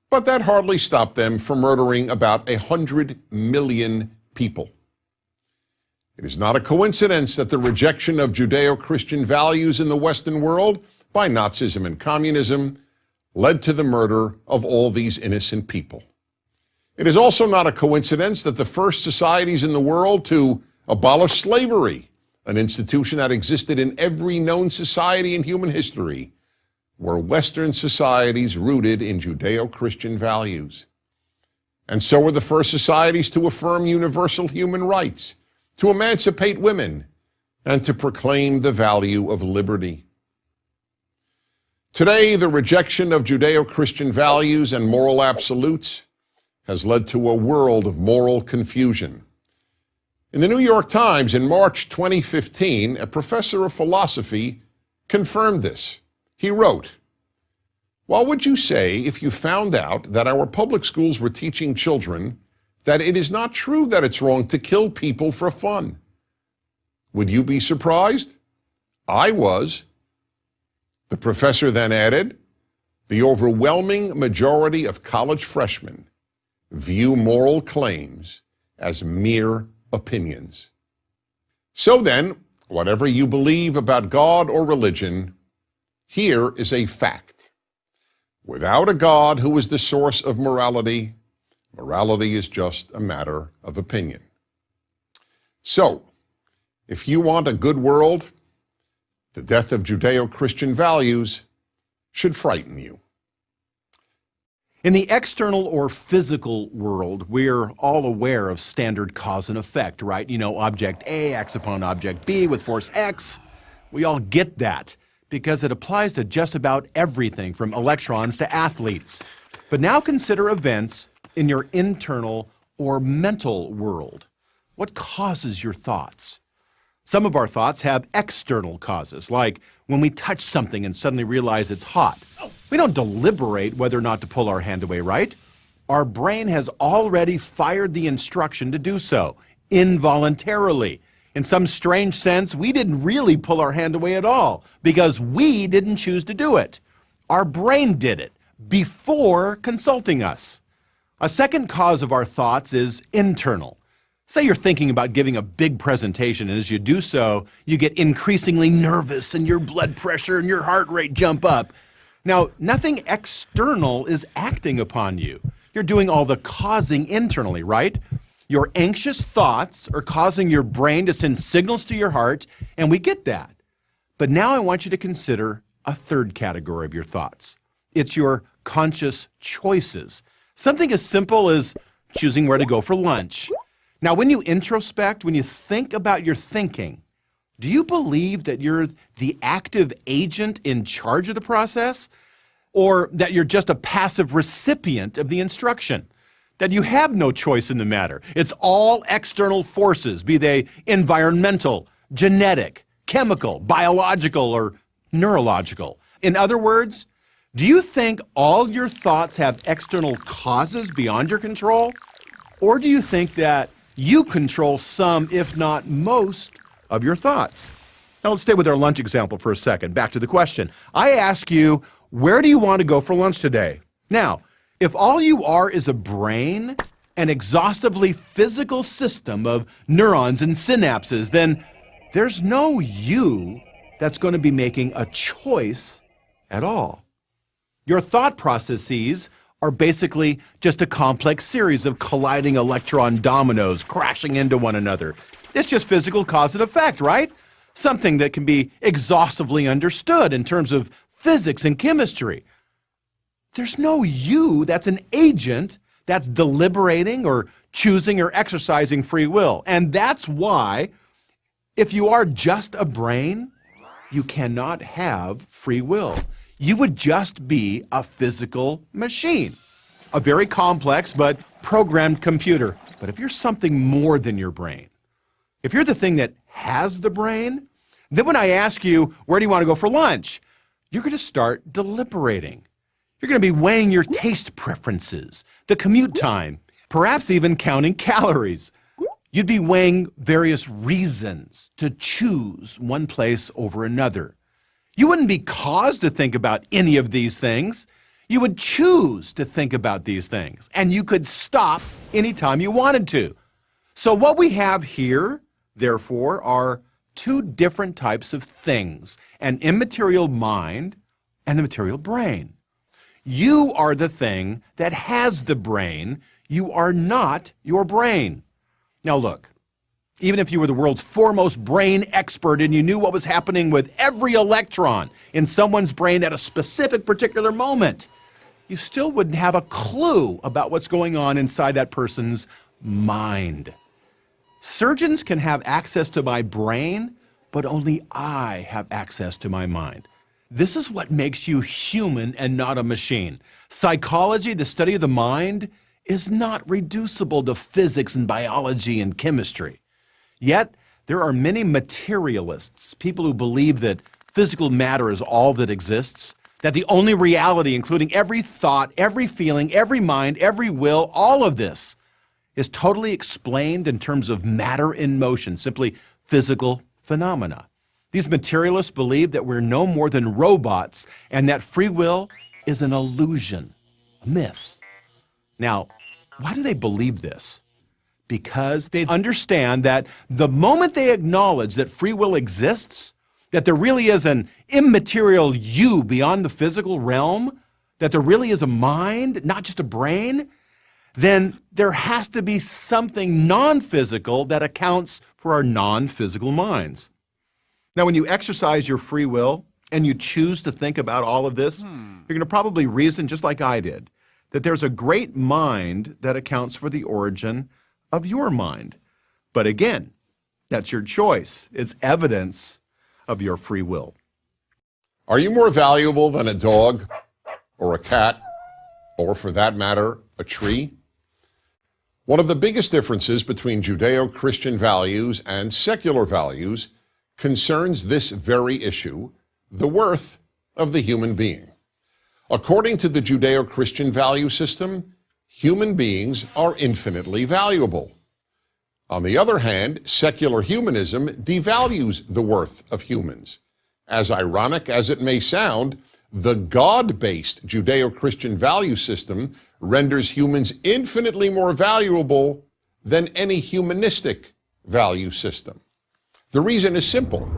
but that hardly stopped them from murdering about 100 million people. It is not a coincidence that the rejection of Judeo-Christian values in the Western world by Nazism and communism led to the murder of all these innocent people. It is also not a coincidence that the first societies in the world to abolish slavery, an institution that existed in every known society in human history, were Western societies rooted in Judeo-Christian values. And so were the first societies to affirm universal human rights, to emancipate women, and to proclaim the value of liberty. Today, the rejection of Judeo-Christian values and moral absolutes has led to a world of moral confusion. In the New York Times in March 2015, a professor of philosophy confirmed this. He wrote, "What would you say if you found out that our public schools were teaching children that it is not true that it's wrong to kill people for fun? Would you be surprised? I was." The professor then added, "The overwhelming majority of college freshmen view moral claims as mere opinions." So then, whatever you believe about God or religion, here is a fact. Without a God who is the source of morality, morality is just a matter of opinion. So, if you want a good world, the death of Judeo-Christian values should frighten you. In the external or physical world, we're all aware of standard cause and effect, right? You know, object A acts upon object B with force X. We all get that because it applies to just about everything from electrons to athletes. But now consider events in your internal or mental world. What causes your thoughts? Some of our thoughts have external causes, like when we touch something and suddenly realize it's hot. We don't deliberate whether or not to pull our hand away, right? Our brain has already fired the instruction to do so, involuntarily. In some strange sense, we didn't really pull our hand away at all, because we didn't choose to do it. Our brain did it, before consulting us. A second cause of our thoughts is internal. Say you're thinking about giving a big presentation, and as you do so, you get increasingly nervous and your blood pressure and your heart rate jump up. Now, nothing external is acting upon you. You're doing all the causing internally, right? Your anxious thoughts are causing your brain to send signals to your heart, and we get that. But now I want you to consider a third category of your thoughts. It's your conscious choices. Something as simple as choosing where to go for lunch. Now, when you introspect, when you think about your thinking, do you believe that you're the active agent in charge of the process, or that you're just a passive recipient of the instruction? That you have no choice in the matter. It's all external forces, be they environmental, genetic, chemical, biological, or neurological. In other words, do you think all your thoughts have external causes beyond your control? Or do you think that you control some, if not most, of your thoughts? Now let's stay with our lunch example for a second. Back to the question. I ask you, where do you want to go for lunch today? Now, if all you are is a brain, an exhaustively physical system of neurons and synapses, then there's no you that's going to be making a choice at all. Your thought processes are basically just a complex series of colliding electron dominoes crashing into one another. It's just physical cause and effect, right? Something that can be exhaustively understood in terms of physics and chemistry. There's no you that's an agent that's deliberating or choosing or exercising free will. And that's why, if you are just a brain, you cannot have free will. You would just be a physical machine, a very complex but programmed computer. But if you're something more than your brain, if you're the thing that has the brain, then when I ask you, where do you want to go for lunch? You're going to start deliberating. You're going to be weighing your taste preferences, the commute time, perhaps even counting calories. You'd be weighing various reasons to choose one place over another. You wouldn't be caused to think about any of these things. You would choose to think about these things, and you could stop anytime you wanted to. So what we have here, therefore, are two different types of things, an immaterial mind and the material brain. You are the thing that has the brain. You are not your brain. Now look, even if you were the world's foremost brain expert and you knew what was happening with every electron in someone's brain at a specific particular moment, you still wouldn't have a clue about what's going on inside that person's mind. Surgeons can have access to my brain, but only I have access to my mind. This is what makes you human and not a machine. Psychology, the study of the mind, is not reducible to physics and biology and chemistry. Yet, there are many materialists, people who believe that physical matter is all that exists, that the only reality, including every thought, every feeling, every mind, every will, all of this is totally explained in terms of matter in motion, simply physical phenomena. These materialists believe that we're no more than robots and that free will is an illusion, a myth. Now, why do they believe this? Because they understand that the moment they acknowledge that free will exists, that there really is an immaterial you beyond the physical realm, that there really is a mind, not just a brain, then there has to be something non-physical that accounts for our non-physical minds. Now, when you exercise your free will and you choose to think about all of this, you're going to probably reason, just like I did, that there's a great mind that accounts for the origin of your mind. But again, that's your choice. It's evidence of your free will. Are you more valuable than a dog or a cat, or for that matter, a tree? One of the biggest differences between Judeo-Christian values and secular values concerns this very issue, the worth of the human being. According to the Judeo-Christian value system, human beings are infinitely valuable. On the other hand, secular humanism devalues the worth of humans. As ironic as it may sound, The God-based Judeo-Christian value system renders humans infinitely more valuable than any humanistic value system. The reason is simple.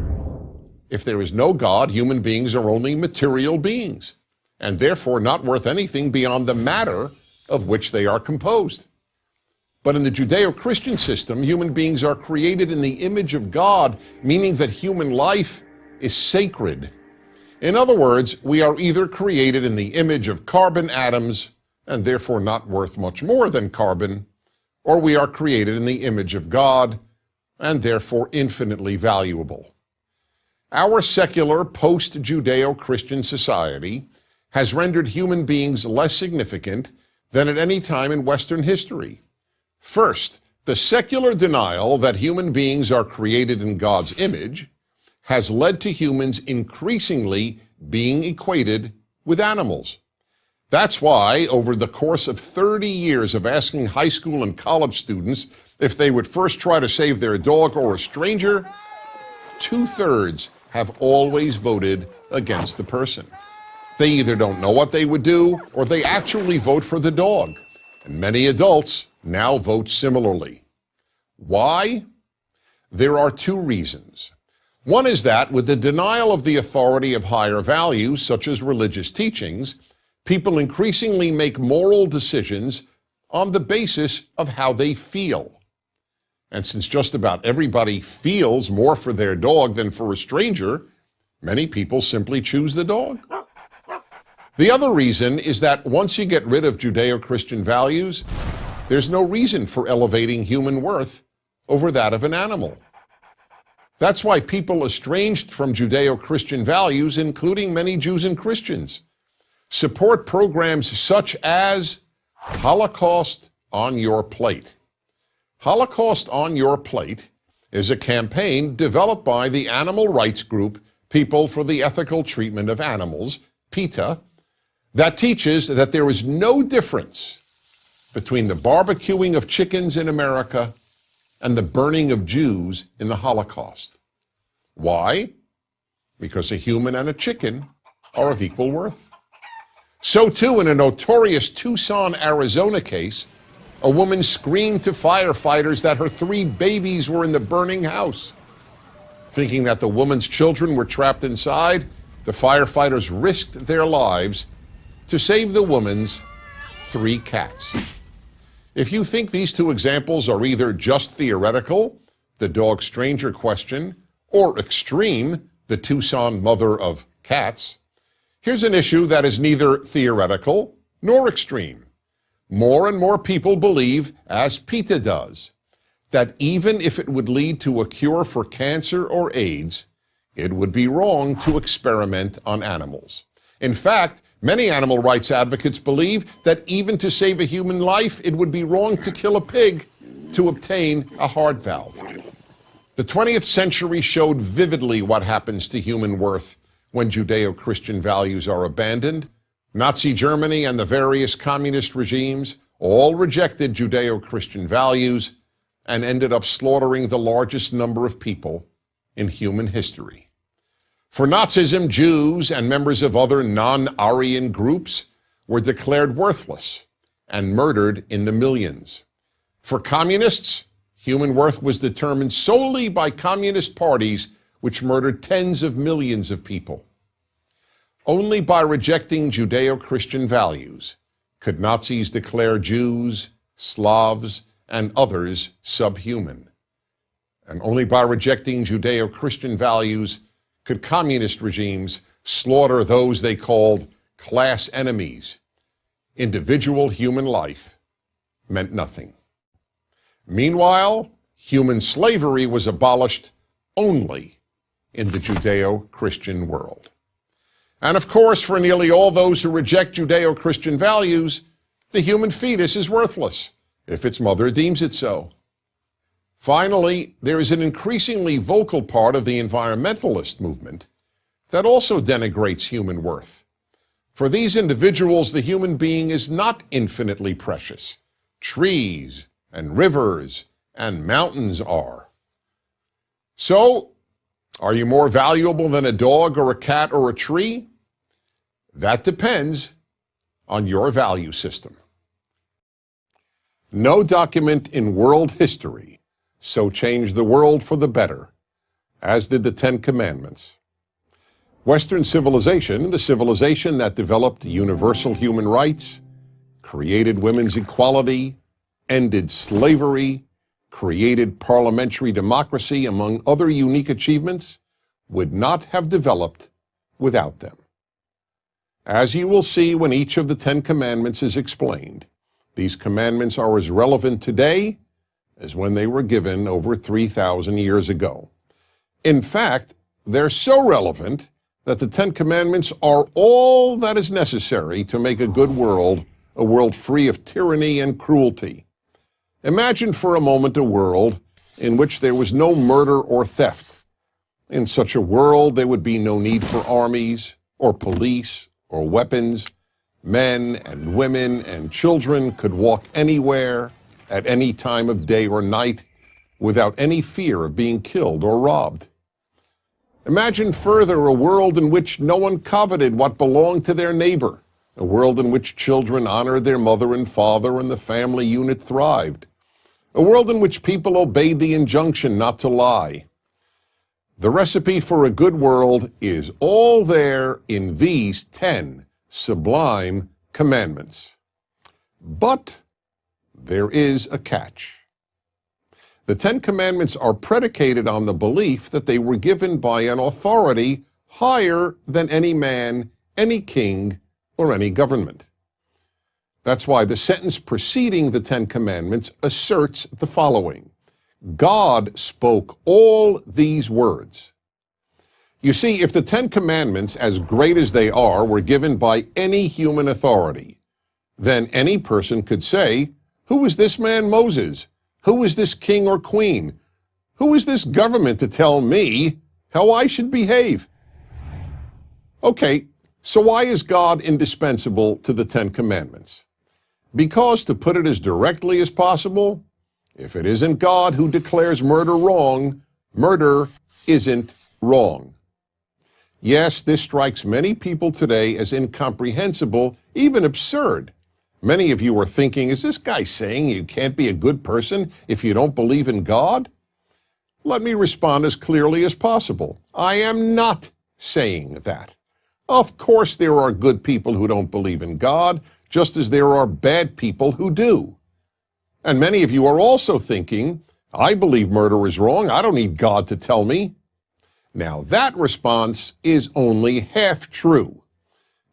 If there is no God, human beings are only material beings, and therefore not worth anything beyond the matter of which they are composed. But in the Judeo-Christian system, human beings are created in the image of God, meaning that human life is sacred. In other words, we are either created in the image of carbon atoms, and therefore not worth much more than carbon, or we are created in the image of God, and therefore infinitely valuable. Our secular post-Judeo-Christian society has rendered human beings less significant than at any time in Western history. First, the secular denial that human beings are created in God's image has led to humans increasingly being equated with animals. That's why, over the course of 30 years of asking high school and college students if they would first try to save their dog or a stranger, 2/3 have always voted against the person. They either don't know what they would do, or they actually vote for the dog. And many adults now vote similarly. Why? There are two reasons. One is that with the denial of the authority of higher values, such as religious teachings, people increasingly make moral decisions on the basis of how they feel. And since just about everybody feels more for their dog than for a stranger, many people simply choose the dog. The other reason is that once you get rid of Judeo-Christian values, there's no reason for elevating human worth over that of an animal. That's why people estranged from Judeo-Christian values, including many Jews and Christians, support programs such as Holocaust on Your Plate. Holocaust on Your Plate is a campaign developed by the animal rights group People for the Ethical Treatment of Animals, PETA, that teaches that there is no difference between the barbecuing of chickens in America and the burning of Jews in the Holocaust. Why? Because a human and a chicken are of equal worth. So too, in a notorious Tucson, Arizona case, a woman screamed to firefighters that her 3 babies were in the burning house. Thinking that the woman's children were trapped inside, the firefighters risked their lives to save the woman's 3 cats. If you think these two examples are either just theoretical, the dog-stranger question, or extreme, the Tucson mother of cats, here's an issue that is neither theoretical nor extreme. More and more people believe, as PETA does, that even if it would lead to a cure for cancer or AIDS, it would be wrong to experiment on animals. In fact, many animal rights advocates believe that even to save a human life, it would be wrong to kill a pig to obtain a heart valve. The 20th century showed vividly what happens to human worth when Judeo-Christian values are abandoned. Nazi Germany and the various communist regimes all rejected Judeo-Christian values and ended up slaughtering the largest number of people in human history. For Nazism, Jews and members of other non-Aryan groups were declared worthless and murdered in the millions. For communists, human worth was determined solely by communist parties which murdered tens of millions of people. Only by rejecting Judeo-Christian values could Nazis declare Jews, Slavs, and others subhuman. And only by rejecting Judeo-Christian values could communist regimes slaughter those they called class enemies. Individual human life meant nothing. Meanwhile, human slavery was abolished only in the Judeo-Christian world. And of course, for nearly all those who reject Judeo-Christian values, the human fetus is worthless if its mother deems it so. Finally, there is an increasingly vocal part of the environmentalist movement that also denigrates human worth. For these individuals, the human being is not infinitely precious. Trees and rivers and mountains are. So, are you more valuable than a dog or a cat or a tree? That depends on your value system. No document in world history so changed the world for the better as did the Ten Commandments. Western civilization, the civilization that developed universal human rights, created women's equality, ended slavery, created parliamentary democracy, among other unique achievements, would not have developed without them. As you will see when each of the Ten Commandments is explained, these commandments are as relevant today as when they were given over 3,000 years ago. In fact, they're so relevant that the Ten Commandments are all that is necessary to make a good world, a world free of tyranny and cruelty. Imagine for a moment a world in which there was no murder or theft. In such a world, there would be no need for armies or police or weapons. Men and women and children could walk anywhere at any time of day or night without any fear of being killed or robbed. Imagine further a world in which no one coveted what belonged to their neighbor, a world in which children honored their mother and father and the family unit thrived, a world in which people obeyed the injunction not to lie. The recipe for a good world is all there in these 10 sublime commandments. But there is a catch. The Ten Commandments are predicated on the belief that they were given by an authority higher than any man, any king, or any government. That's why the sentence preceding the Ten Commandments asserts the following: God spoke all these words. You see, if the Ten Commandments, as great as they are, were given by any human authority, then any person could say, "Who is this man Moses? Who is this king or queen? Who is this government to tell me how I should behave?" Okay, so why is God indispensable to the Ten Commandments? Because, to put it as directly as possible, if it isn't God who declares murder wrong, murder isn't wrong. Yes, this strikes many people today as incomprehensible, even absurd. Many of you are thinking, is this guy saying you can't be a good person if you don't believe in God? Let me respond as clearly as possible. I am not saying that. Of course there are good people who don't believe in God, just as there are bad people who do. And many of you are also thinking, I believe murder is wrong, I don't need God to tell me. Now that response is only half true.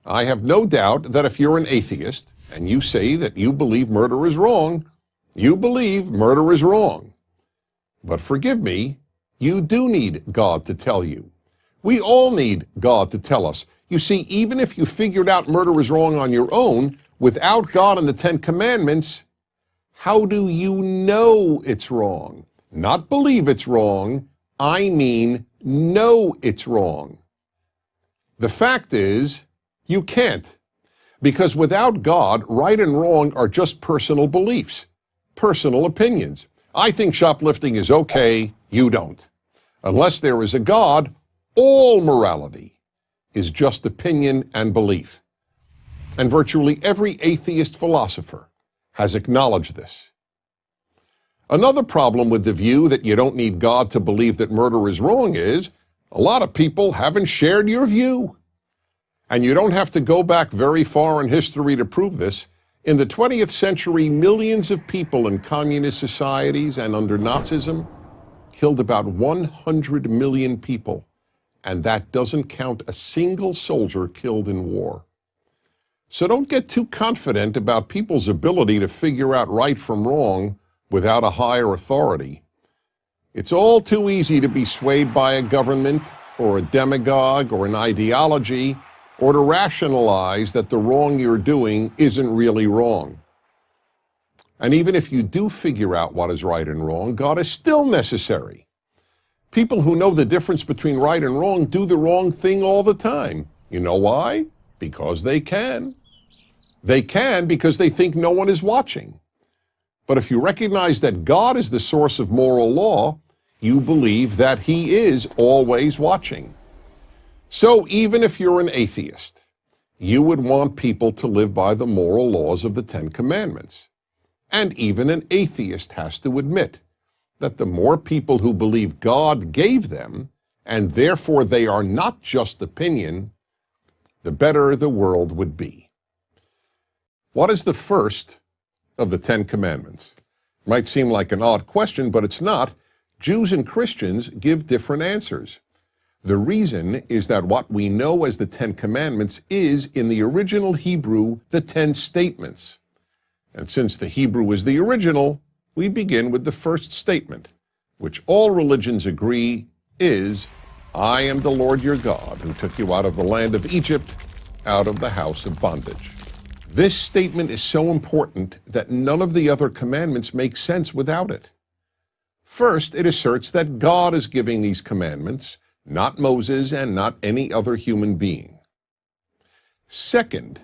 I have no doubt that if you're an atheist, and you say that you believe murder is wrong, you believe murder is wrong. But forgive me, you do need God to tell you. We all need God to tell us. You see, even if you figured out murder is wrong on your own, without God and the Ten Commandments, how do you know it's wrong? Not believe it's wrong, I mean know it's wrong. The fact is, you can't. Because without God, right and wrong are just personal beliefs, personal opinions. I think shoplifting is okay, you don't. Unless there is a God, all morality is just opinion and belief. And virtually every atheist philosopher has acknowledged this. Another problem with the view that you don't need God to believe that murder is wrong is a lot of people haven't shared your view. And you don't have to go back very far in history to prove this. In the 20th century, millions of people in communist societies and under Nazism killed about 100 million people. And that doesn't count a single soldier killed in war. So don't get too confident about people's ability to figure out right from wrong without a higher authority. It's all too easy to be swayed by a government or a demagogue or an ideology, or to rationalize that the wrong you're doing isn't really wrong. And even if you do figure out what is right and wrong, God is still necessary. People who know the difference between right and wrong do the wrong thing all the time. You know why? Because they can. They can because they think no one is watching. But if you recognize that God is the source of moral law, you believe that He is always watching. So even if you're an atheist, you would want people to live by the moral laws of the Ten Commandments. And even an atheist has to admit that the more people who believe God gave them, and therefore they are not just opinion, the better the world would be. What is the first of the Ten Commandments? It might seem like an odd question, but it's not. Jews and Christians give different answers. The reason is that what we know as the Ten Commandments is, in the original Hebrew, the 10 statements. And since the Hebrew is the original, we begin with the first statement, which all religions agree is, I am the Lord your God, who took you out of the land of Egypt, out of the house of bondage. This statement is so important that none of the other commandments make sense without it. First, it asserts that God is giving these commandments, not Moses and not any other human being. Second,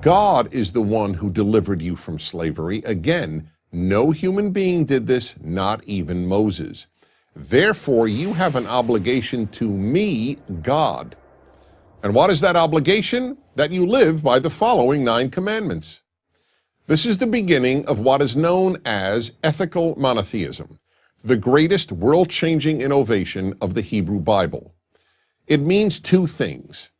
God is the one who delivered you from slavery. Again, no human being did this, not even Moses. Therefore, you have an obligation to me, God. And what is that obligation? That you live by the following 9 commandments. This is the beginning of what is known as ethical monotheism, the greatest world-changing innovation of the Hebrew Bible. It means 2 things.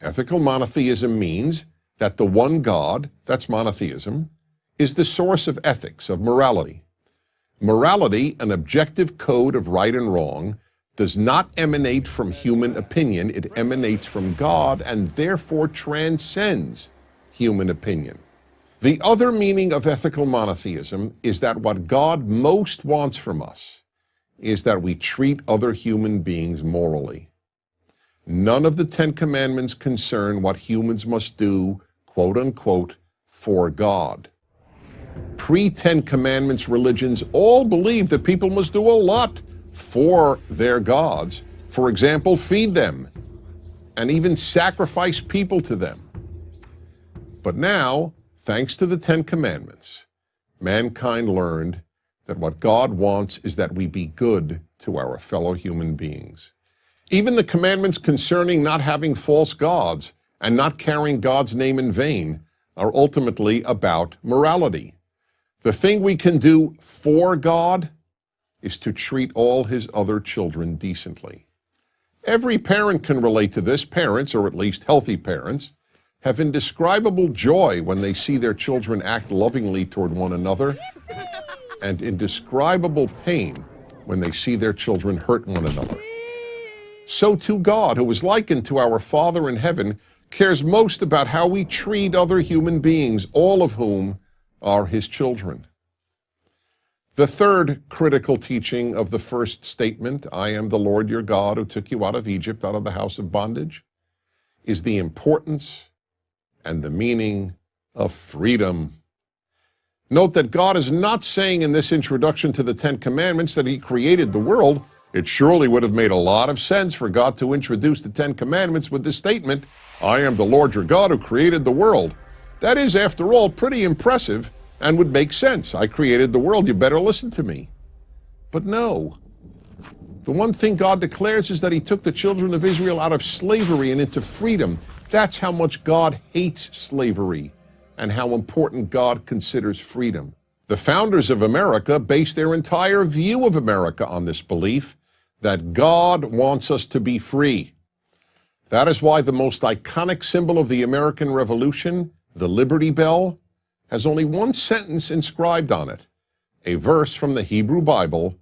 Ethical monotheism means that the one God, that's monotheism, is the source of ethics, of morality. Morality, an objective code of right and wrong, does not emanate from human opinion. It emanates from God and therefore transcends human opinion. The other meaning of ethical monotheism is that what God most wants from us is that we treat other human beings morally. None of the 10 Commandments concern what humans must do, quote unquote, for God. Pre-10 Commandments religions all believe that people must do a lot for their gods. For example, feed them and even sacrifice people to them. But now, thanks to the 10 Commandments, mankind learned that what God wants is that we be good to our fellow human beings. Even the commandments concerning not having false gods and not carrying God's name in vain are ultimately about morality. The thing we can do for God is to treat all his other children decently. Every parent can relate to this. Parents, or at least healthy parents, have indescribable joy when they see their children act lovingly toward one another, and indescribable pain when they see their children hurt one another. So too God, who is likened to our Father in heaven, cares most about how we treat other human beings, all of whom are his children. The third critical teaching of the first statement, I am the Lord your God who took you out of Egypt, out of the house of bondage, is the importance and the meaning of freedom. Note that God is not saying in this introduction to the 10 Commandments that he created the world. It surely would have made a lot of sense for God to introduce the 10 Commandments with this statement, I am the Lord your God who created the world. That is, after all, pretty impressive and would make sense. I created the world, you better listen to me. But no. The one thing God declares is that he took the children of Israel out of slavery and into freedom. That's how much God hates slavery and how important God considers freedom. The founders of America based their entire view of America on this belief that God wants us to be free. That is why the most iconic symbol of the American Revolution, the Liberty Bell, has only one sentence inscribed on it, a verse from the Hebrew Bible,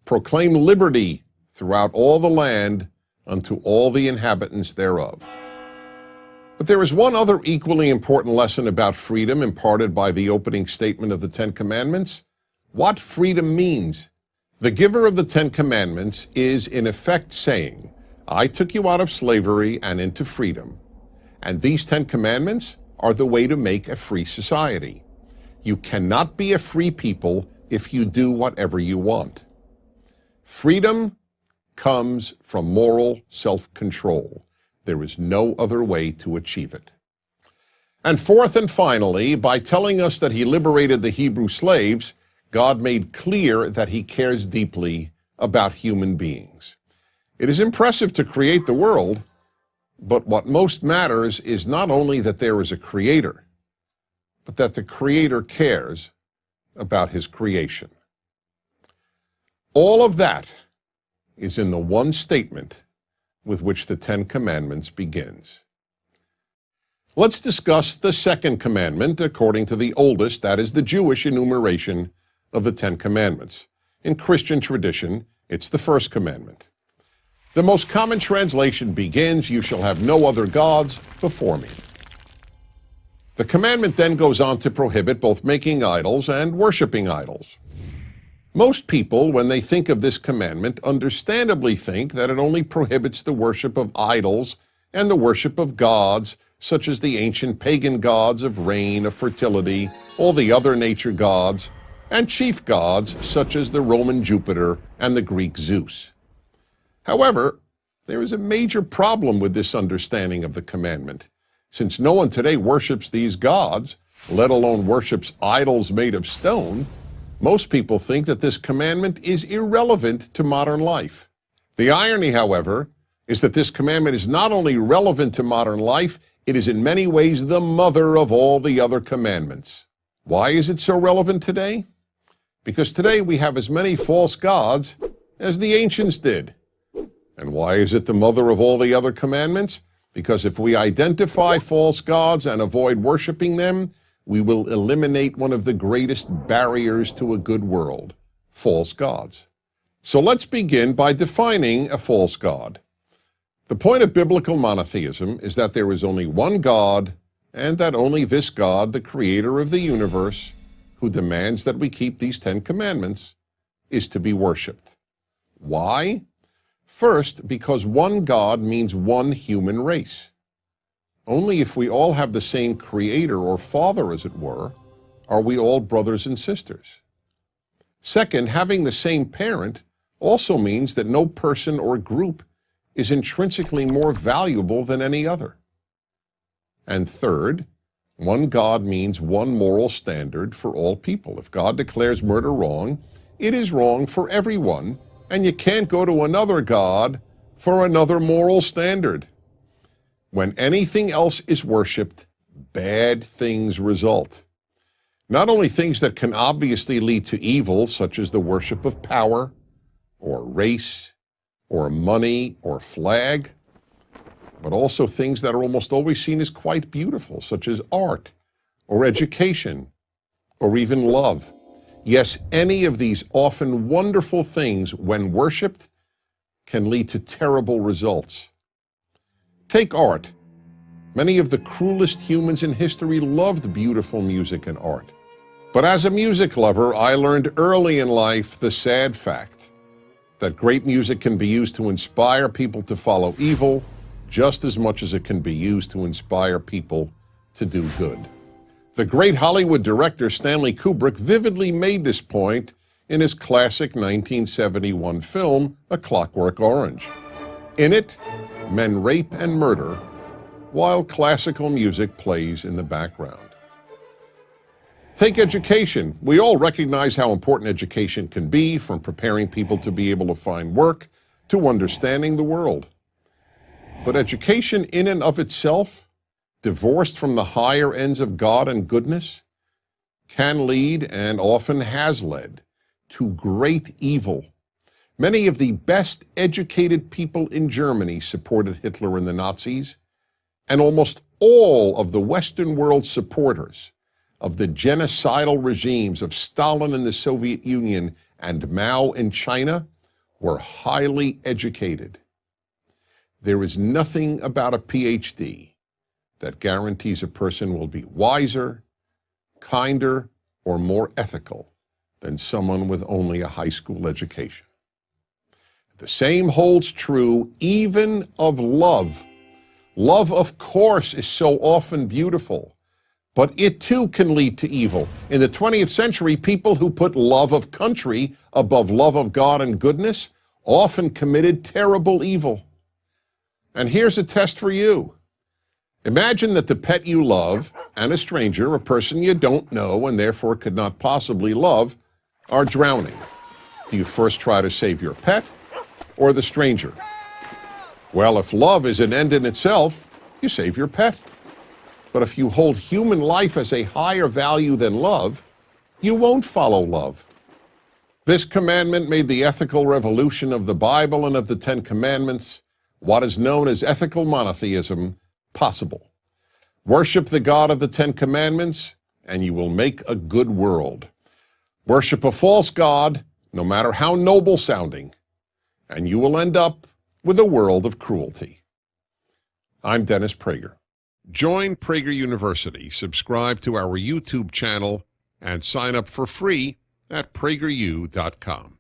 proclaim liberty throughout all the land unto all the inhabitants thereof. But there is one other equally important lesson about freedom imparted by the opening statement of the 10 Commandments, what freedom means. The giver of the 10 Commandments is in effect saying, I took you out of slavery and into freedom, and these 10 Commandments are the way to make a free society. You cannot be a free people if you do whatever you want. Freedom comes from moral self-control. There is no other way to achieve it. And fourth and finally, by telling us that he liberated the Hebrew slaves, God made clear that he cares deeply about human beings. It is impressive to create the world, But what most matters is not only that there is a creator, but that the creator cares about his creation. All of that is in the one statement with which the Ten Commandments begins. Let's discuss the second commandment according to the oldest, that is the Jewish enumeration of the Ten Commandments. In Christian tradition, it's the first commandment. The most common translation begins, "You shall have no other gods before me." The commandment then goes on to prohibit both making idols and worshiping idols. Most people, when they think of this commandment, understandably think that it only prohibits the worship of idols and the worship of gods, such as the ancient pagan gods of rain, of fertility, all the other nature gods, and chief gods such as the Roman Jupiter and the Greek Zeus. However, there is a major problem with this understanding of the commandment. Since no one today worships these gods, let alone worships idols made of stone, most people think that this commandment is irrelevant to modern life. The irony, however, is that this commandment is not only relevant to modern life, it is in many ways the mother of all the other commandments. Why is it so relevant today? Because today we have as many false gods as the ancients did. And why is it the mother of all the other commandments? Because if we identify false gods and avoid worshiping them, we will eliminate one of the greatest barriers to a good world, false gods. So let's begin by defining a false god. The point of biblical monotheism is that there is only one God, and that only this God, the creator of the universe, who demands that we keep these 10 commandments, is to be worshipped. Why? First, because one God means one human race. Only if we all have the same creator or father, as it were, are we all brothers and sisters. Second, having the same parent also means that no person or group is intrinsically more valuable than any other. And third, one God means one moral standard for all people. If God declares murder wrong, it is wrong for everyone, and you can't go to another God for another moral standard. When anything else is worshipped, bad things result. Not only things that can obviously lead to evil, such as the worship of power, or race, or money, or flag, but also things that are almost always seen as quite beautiful, such as art, or education, or even love. Yes, any of these often wonderful things, when worshipped, can lead to terrible results. Take art. Many of the cruelest humans in history loved beautiful music and art. But as a music lover, I learned early in life the sad fact that great music can be used to inspire people to follow evil just as much as it can be used to inspire people to do good. The great Hollywood director Stanley Kubrick vividly made this point in his classic 1971 film, A Clockwork Orange. In it, men rape and murder while classical music plays in the background. Take education. We all recognize how important education can be, from preparing people to be able to find work to understanding the world. But education in and of itself, divorced from the higher ends of God and goodness, can lead, and often has led, to great evil. Many of the best educated people in Germany supported Hitler and the Nazis, and almost all of the Western world supporters of the genocidal regimes of Stalin in the Soviet Union and Mao in China were highly educated. There is nothing about a PhD that guarantees a person will be wiser, kinder, or more ethical than someone with only a high school education. The same holds true even of love. Love, of course, is so often beautiful, but it too can lead to evil. In the 20th century, people who put love of country above love of God and goodness often committed terrible evil. And here's a test for you. Imagine that the pet you love and a stranger, a person you don't know and therefore could not possibly love, are drowning. Do you first try to save your pet or the stranger? Well, if love is an end in itself, you save your pet. But if you hold human life as a higher value than love, you won't follow love. This commandment made the ethical revolution of the Bible and of the Ten Commandments, what is known as ethical monotheism, possible. Worship the God of the Ten Commandments, and you will make a good world. Worship a false god, no matter how noble sounding, and you will end up with a world of cruelty. I'm Dennis Prager. Join Prager University, subscribe to our YouTube channel, and sign up for free at prageru.com.